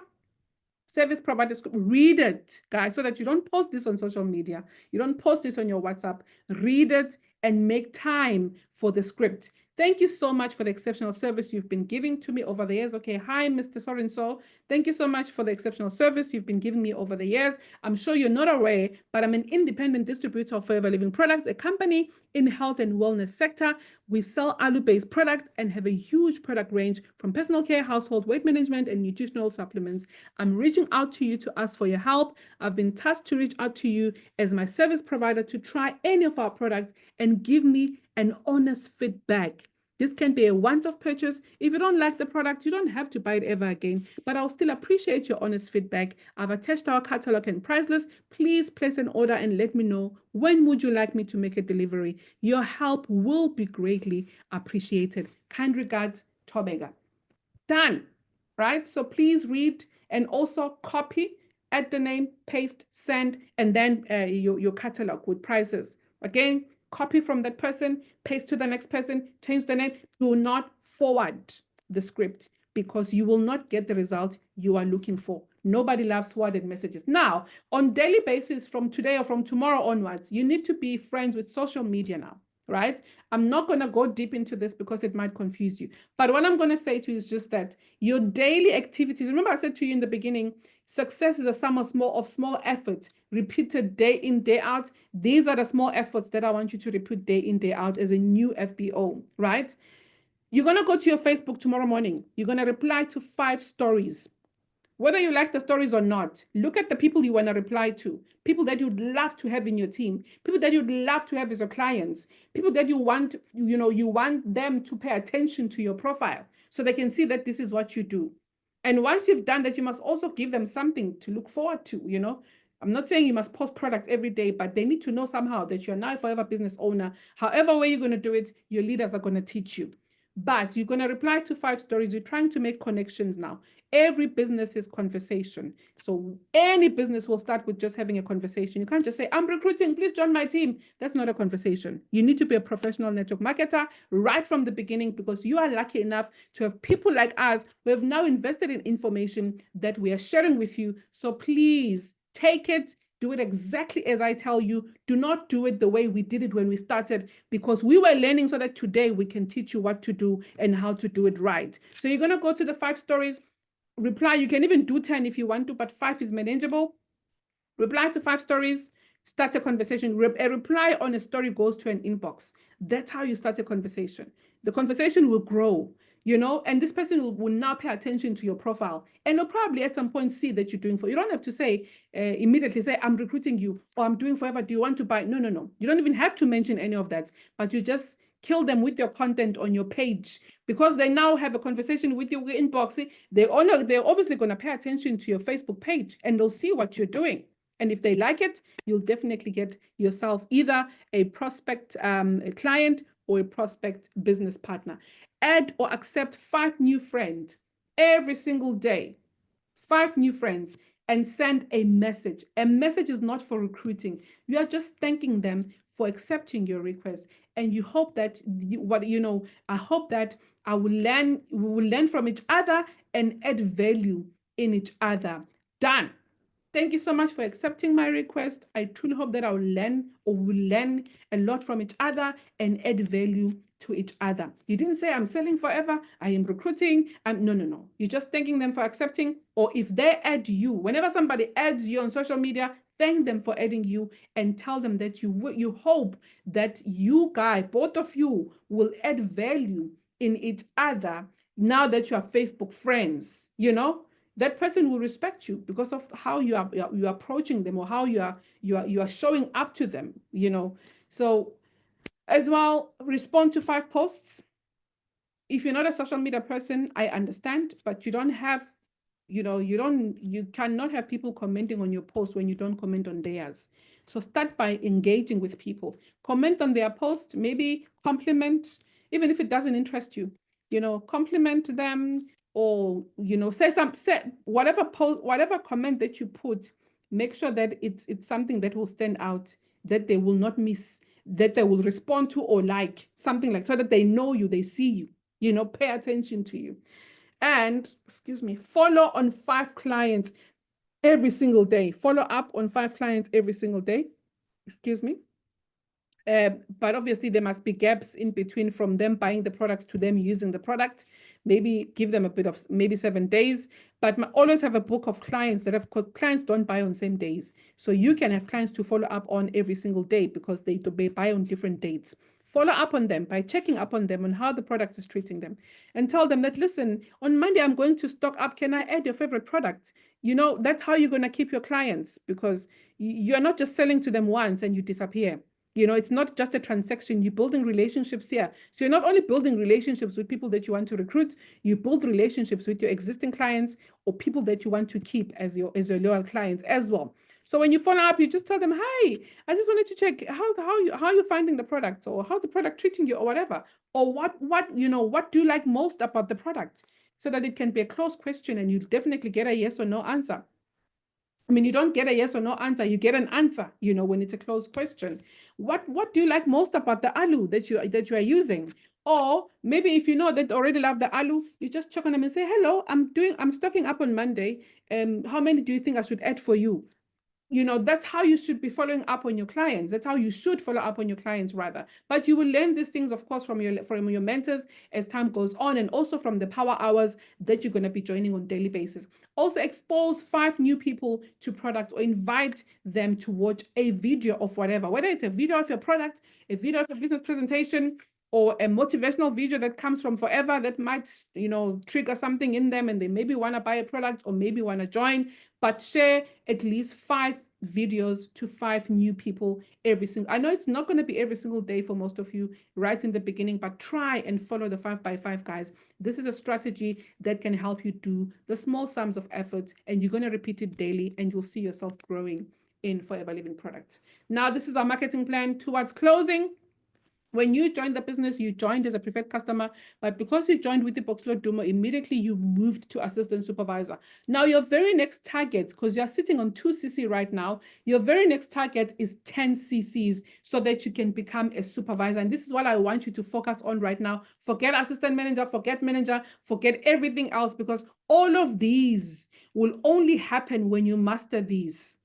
Service provider script. Read it, guys, so that you don't post this on social media. You don't post this on your WhatsApp. Read it and make time for the script. Thank you so much for the exceptional service you've been giving to me over the years. Okay, hi, Mr. So-and-so. Thank you so much for the exceptional service you've been giving me over the years. I'm sure you're not aware, but I'm an independent distributor of Forever Living Products, a company in health and wellness sector. We sell alu-based products and have a huge product range from personal care, household weight management, and nutritional supplements. I'm reaching out to you to ask for your help. I've been tasked to reach out to you as my service provider to try any of our products and give me an honest feedback. This can be a once-off purchase. If you don't like the product, you don't have to buy it ever again, but I'll still appreciate your honest feedback. I've attached our catalog and price list. Please place an order and let me know when would you like me to make a delivery. Your help will be greatly appreciated. Kind regards, Thobeka. Done, right? So please read and also copy, add the name, paste, send, and then your catalog with prices. Again, copy from that person, paste to the next person, change the name. Do not forward the script because you will not get the result you are looking for. Nobody loves forwarded messages. Now, on daily basis from today or from tomorrow onwards, you need to be friends with social media now, right? I'm not going to go deep into this because it might confuse you. But what I'm going to say to you is just that your daily activities, remember I said to you in the beginning, success is a sum of small efforts repeated day in, day out. These are the small efforts that I want you to repeat day in, day out as a new FBO, right? You're going to go to your Facebook tomorrow morning. You're going to reply to 5 stories. Whether you like the stories or not, look at the people you want to reply to, people that you'd love to have in your team, people that you'd love to have as your clients, people that you want, you want them to pay attention to your profile so they can see that this is what you do. And once you've done that, you must also give them something to look forward to, I'm not saying you must post products every day, but they need to know somehow that you're now a forever business owner. However way you're going to do it, your leaders are going to teach you. But you're going to reply to 5 stories. You're trying to make connections now. Every business is conversation. So any business will start with just having a conversation. You can't just say, I'm recruiting, please join my team. That's not a conversation. You need to be a professional network marketer right from the beginning because you are lucky enough to have people like us who have now invested in information that we are sharing with you. So please take it. Do it exactly as I tell you. Do not do it the way we did it when we started because we were learning so that today we can teach you what to do and how to do it right. So you're going to go to the 5 stories, reply. You can even do 10 if you want to, but 5 is manageable. Reply to 5 stories, start a conversation. A reply on a story goes to an inbox. That's how you start a conversation. The conversation will grow. And this person will now pay attention to your profile and will probably at some point see that you're doing you don't have to say immediately say, I'm recruiting you or I'm doing forever. Do you want to buy? No. You don't even have to mention any of that, but you just kill them with your content on your page because they now have a conversation with your inbox. They're obviously going to pay attention to your Facebook page and they'll see what you're doing. And if they like it, you'll definitely get yourself either a prospect a client or a prospect business partner. Add or accept 5 new friends every single day, 5 new friends, and send a message. A message is not for recruiting. You are just thanking them for accepting your request. And you hope that I hope that we will learn from each other and add value in each other. Done. Thank you so much for accepting my request. I truly hope that I will learn a lot from each other and add value to each other. You didn't say I'm selling forever, I am recruiting. No. You're just thanking them for accepting. Or if they add you, whenever somebody adds you on social media, thank them for adding you and tell them that you hope that both of you will add value in each other now that you are Facebook friends, that person will respect you because of how you are approaching them or how you are showing up to them, So as well, respond to 5 posts. If you're not a social media person, I understand, but you don't have, you cannot have people commenting on your post when you don't comment on theirs. So start by engaging with people. Comment on their post, maybe compliment, even if it doesn't interest you, compliment them or say whatever comment that you put, make sure that it's something that will stand out, that they will not miss, that they will respond to or like something, like, so that they know you, they see you, pay attention to you. And follow on 5 clients every single day. Follow up on 5 clients every single day. But obviously there must be gaps in between from them buying the products to them using the product. Maybe give them a bit of maybe 7 days, but always have a book of clients that have clients don't buy on same days. So you can have clients to follow up on every single day because they buy on different dates. Follow up on them by checking up on them on how the product is treating them, and tell them that, listen, on Monday, I'm going to stock up. Can I add your favorite product? That's how you're going to keep your clients, because you're not just selling to them once and you disappear. It's not just a transaction. You're building relationships here. So you're not only building relationships with people that you want to recruit, you build relationships with your existing clients or people that you want to keep as your loyal clients as well. So when you follow up, you just tell them, hey, I just wanted to check how you're finding the product, or how's the product treating you, or whatever, or what do you like most about the product, so that it can be a closed question and you definitely get a yes or no answer. I mean, you don't get a yes or no answer, you get an answer, when it's a closed question. What do you like most about the alu that you are using? Or maybe if you know that already love the alu, you just check on them and say, hello, I'm stocking up on Monday. How many do you think I should add for you? That's how you should be following up on your clients. That's how you should follow up on your clients, rather. But you will learn these things, of course, from your mentors as time goes on, and also from the power hours that you're going to be joining on a daily basis. Also, expose 5 new people to product, or invite them to watch a video of whatever, whether it's a video of your product, a video of a business presentation, or a motivational video that comes from Forever that might, trigger something in them, and they maybe want to buy a product or maybe want to join. But share at least 5 videos to 5 new people every single. I know it's not going to be every single day for most of you right in the beginning, but try and follow the 5x5 guys. This is a strategy that can help you do the small sums of effort, and you're going to repeat it daily, and you'll see yourself growing in Forever Living products. Now, this is our marketing plan towards closing. When you joined the business, you joined as a preferred customer, but because you joined with the Boxlord Dumo, immediately you moved to assistant supervisor. Now, your very next target, because you're sitting on 2 CC right now, your very next target is 10 CCs, so that you can become a supervisor. And this is what I want you to focus on right now. Forget assistant manager, forget everything else, because all of these will only happen when you master these.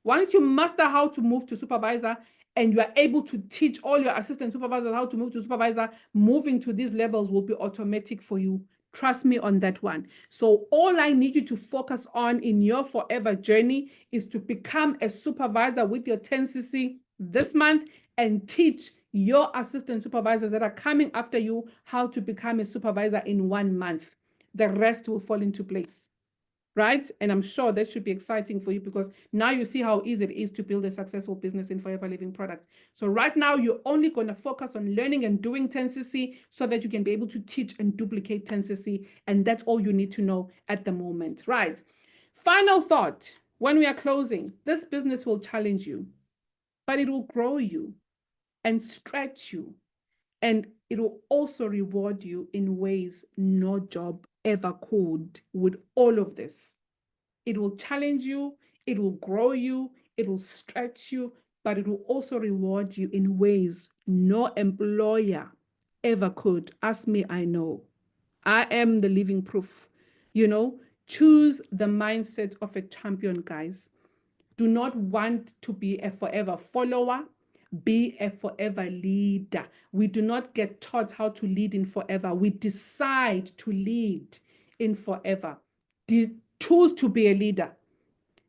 Once you master how to move to supervisor, and you are able to teach all your assistant supervisors how to move to supervisor, moving to these levels will be automatic for you. Trust me on that one. So all I need you to focus on in your forever journey is to become a supervisor with your 10 CC this month, and teach your assistant supervisors that are coming after you how to become a supervisor in 1 month. The rest will fall into place. Right? And I'm sure that should be exciting for you, because now you see how easy it is to build a successful business in Forever Living products. So right now, you're only going to focus on learning and doing 10cc, so that you can be able to teach and duplicate 10cc. And that's all you need to know at the moment, right? Final thought, when we are closing, this business will challenge you, but it will grow you and stretch you. And it will also reward you in ways no job ever could. With all of this, it will challenge you, it will grow you, it will stretch you, but it will also reward you in ways no employer ever could. Ask me, I know. I am the living proof. Choose the mindset of a champion, guys. Do not want to be a forever follower. Be a forever leader. We do not get taught how to lead in forever. We decide to lead in forever. Choose to be a leader.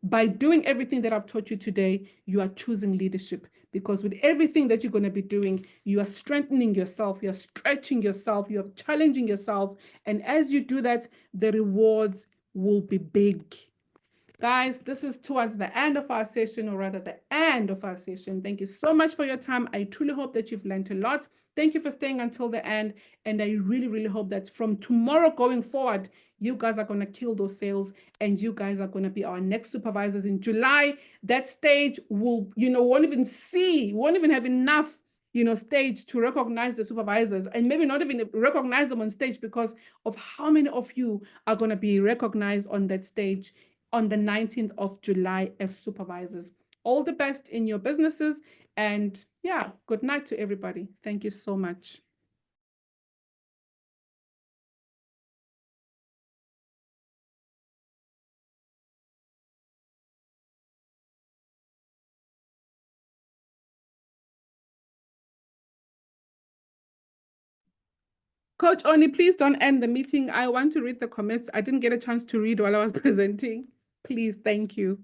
By doing everything that I've taught you today, you are choosing leadership, because with everything that you're going to be doing, you are strengthening yourself, you're stretching yourself, you're challenging yourself. And as you do that, the rewards will be big. Guys, this is towards the end of our session, or rather the end of our session. Thank you so much for your time. I truly hope that you've learned a lot. Thank you for staying until the end. And I really, really hope that from tomorrow going forward, you guys are going to kill those sales, and you guys are going to be our next supervisors in July. That stage will, won't even have enough stage to recognize the supervisors, and maybe not even recognize them on stage because of how many of you are going to be recognized on that stage on the 19th of July as supervisors. All the best in your businesses, and yeah, good night to everybody. Thank you so much. Coach Oni, please don't end the meeting. I want to read the comments. I didn't get a chance to read while I was presenting. Please, thank you.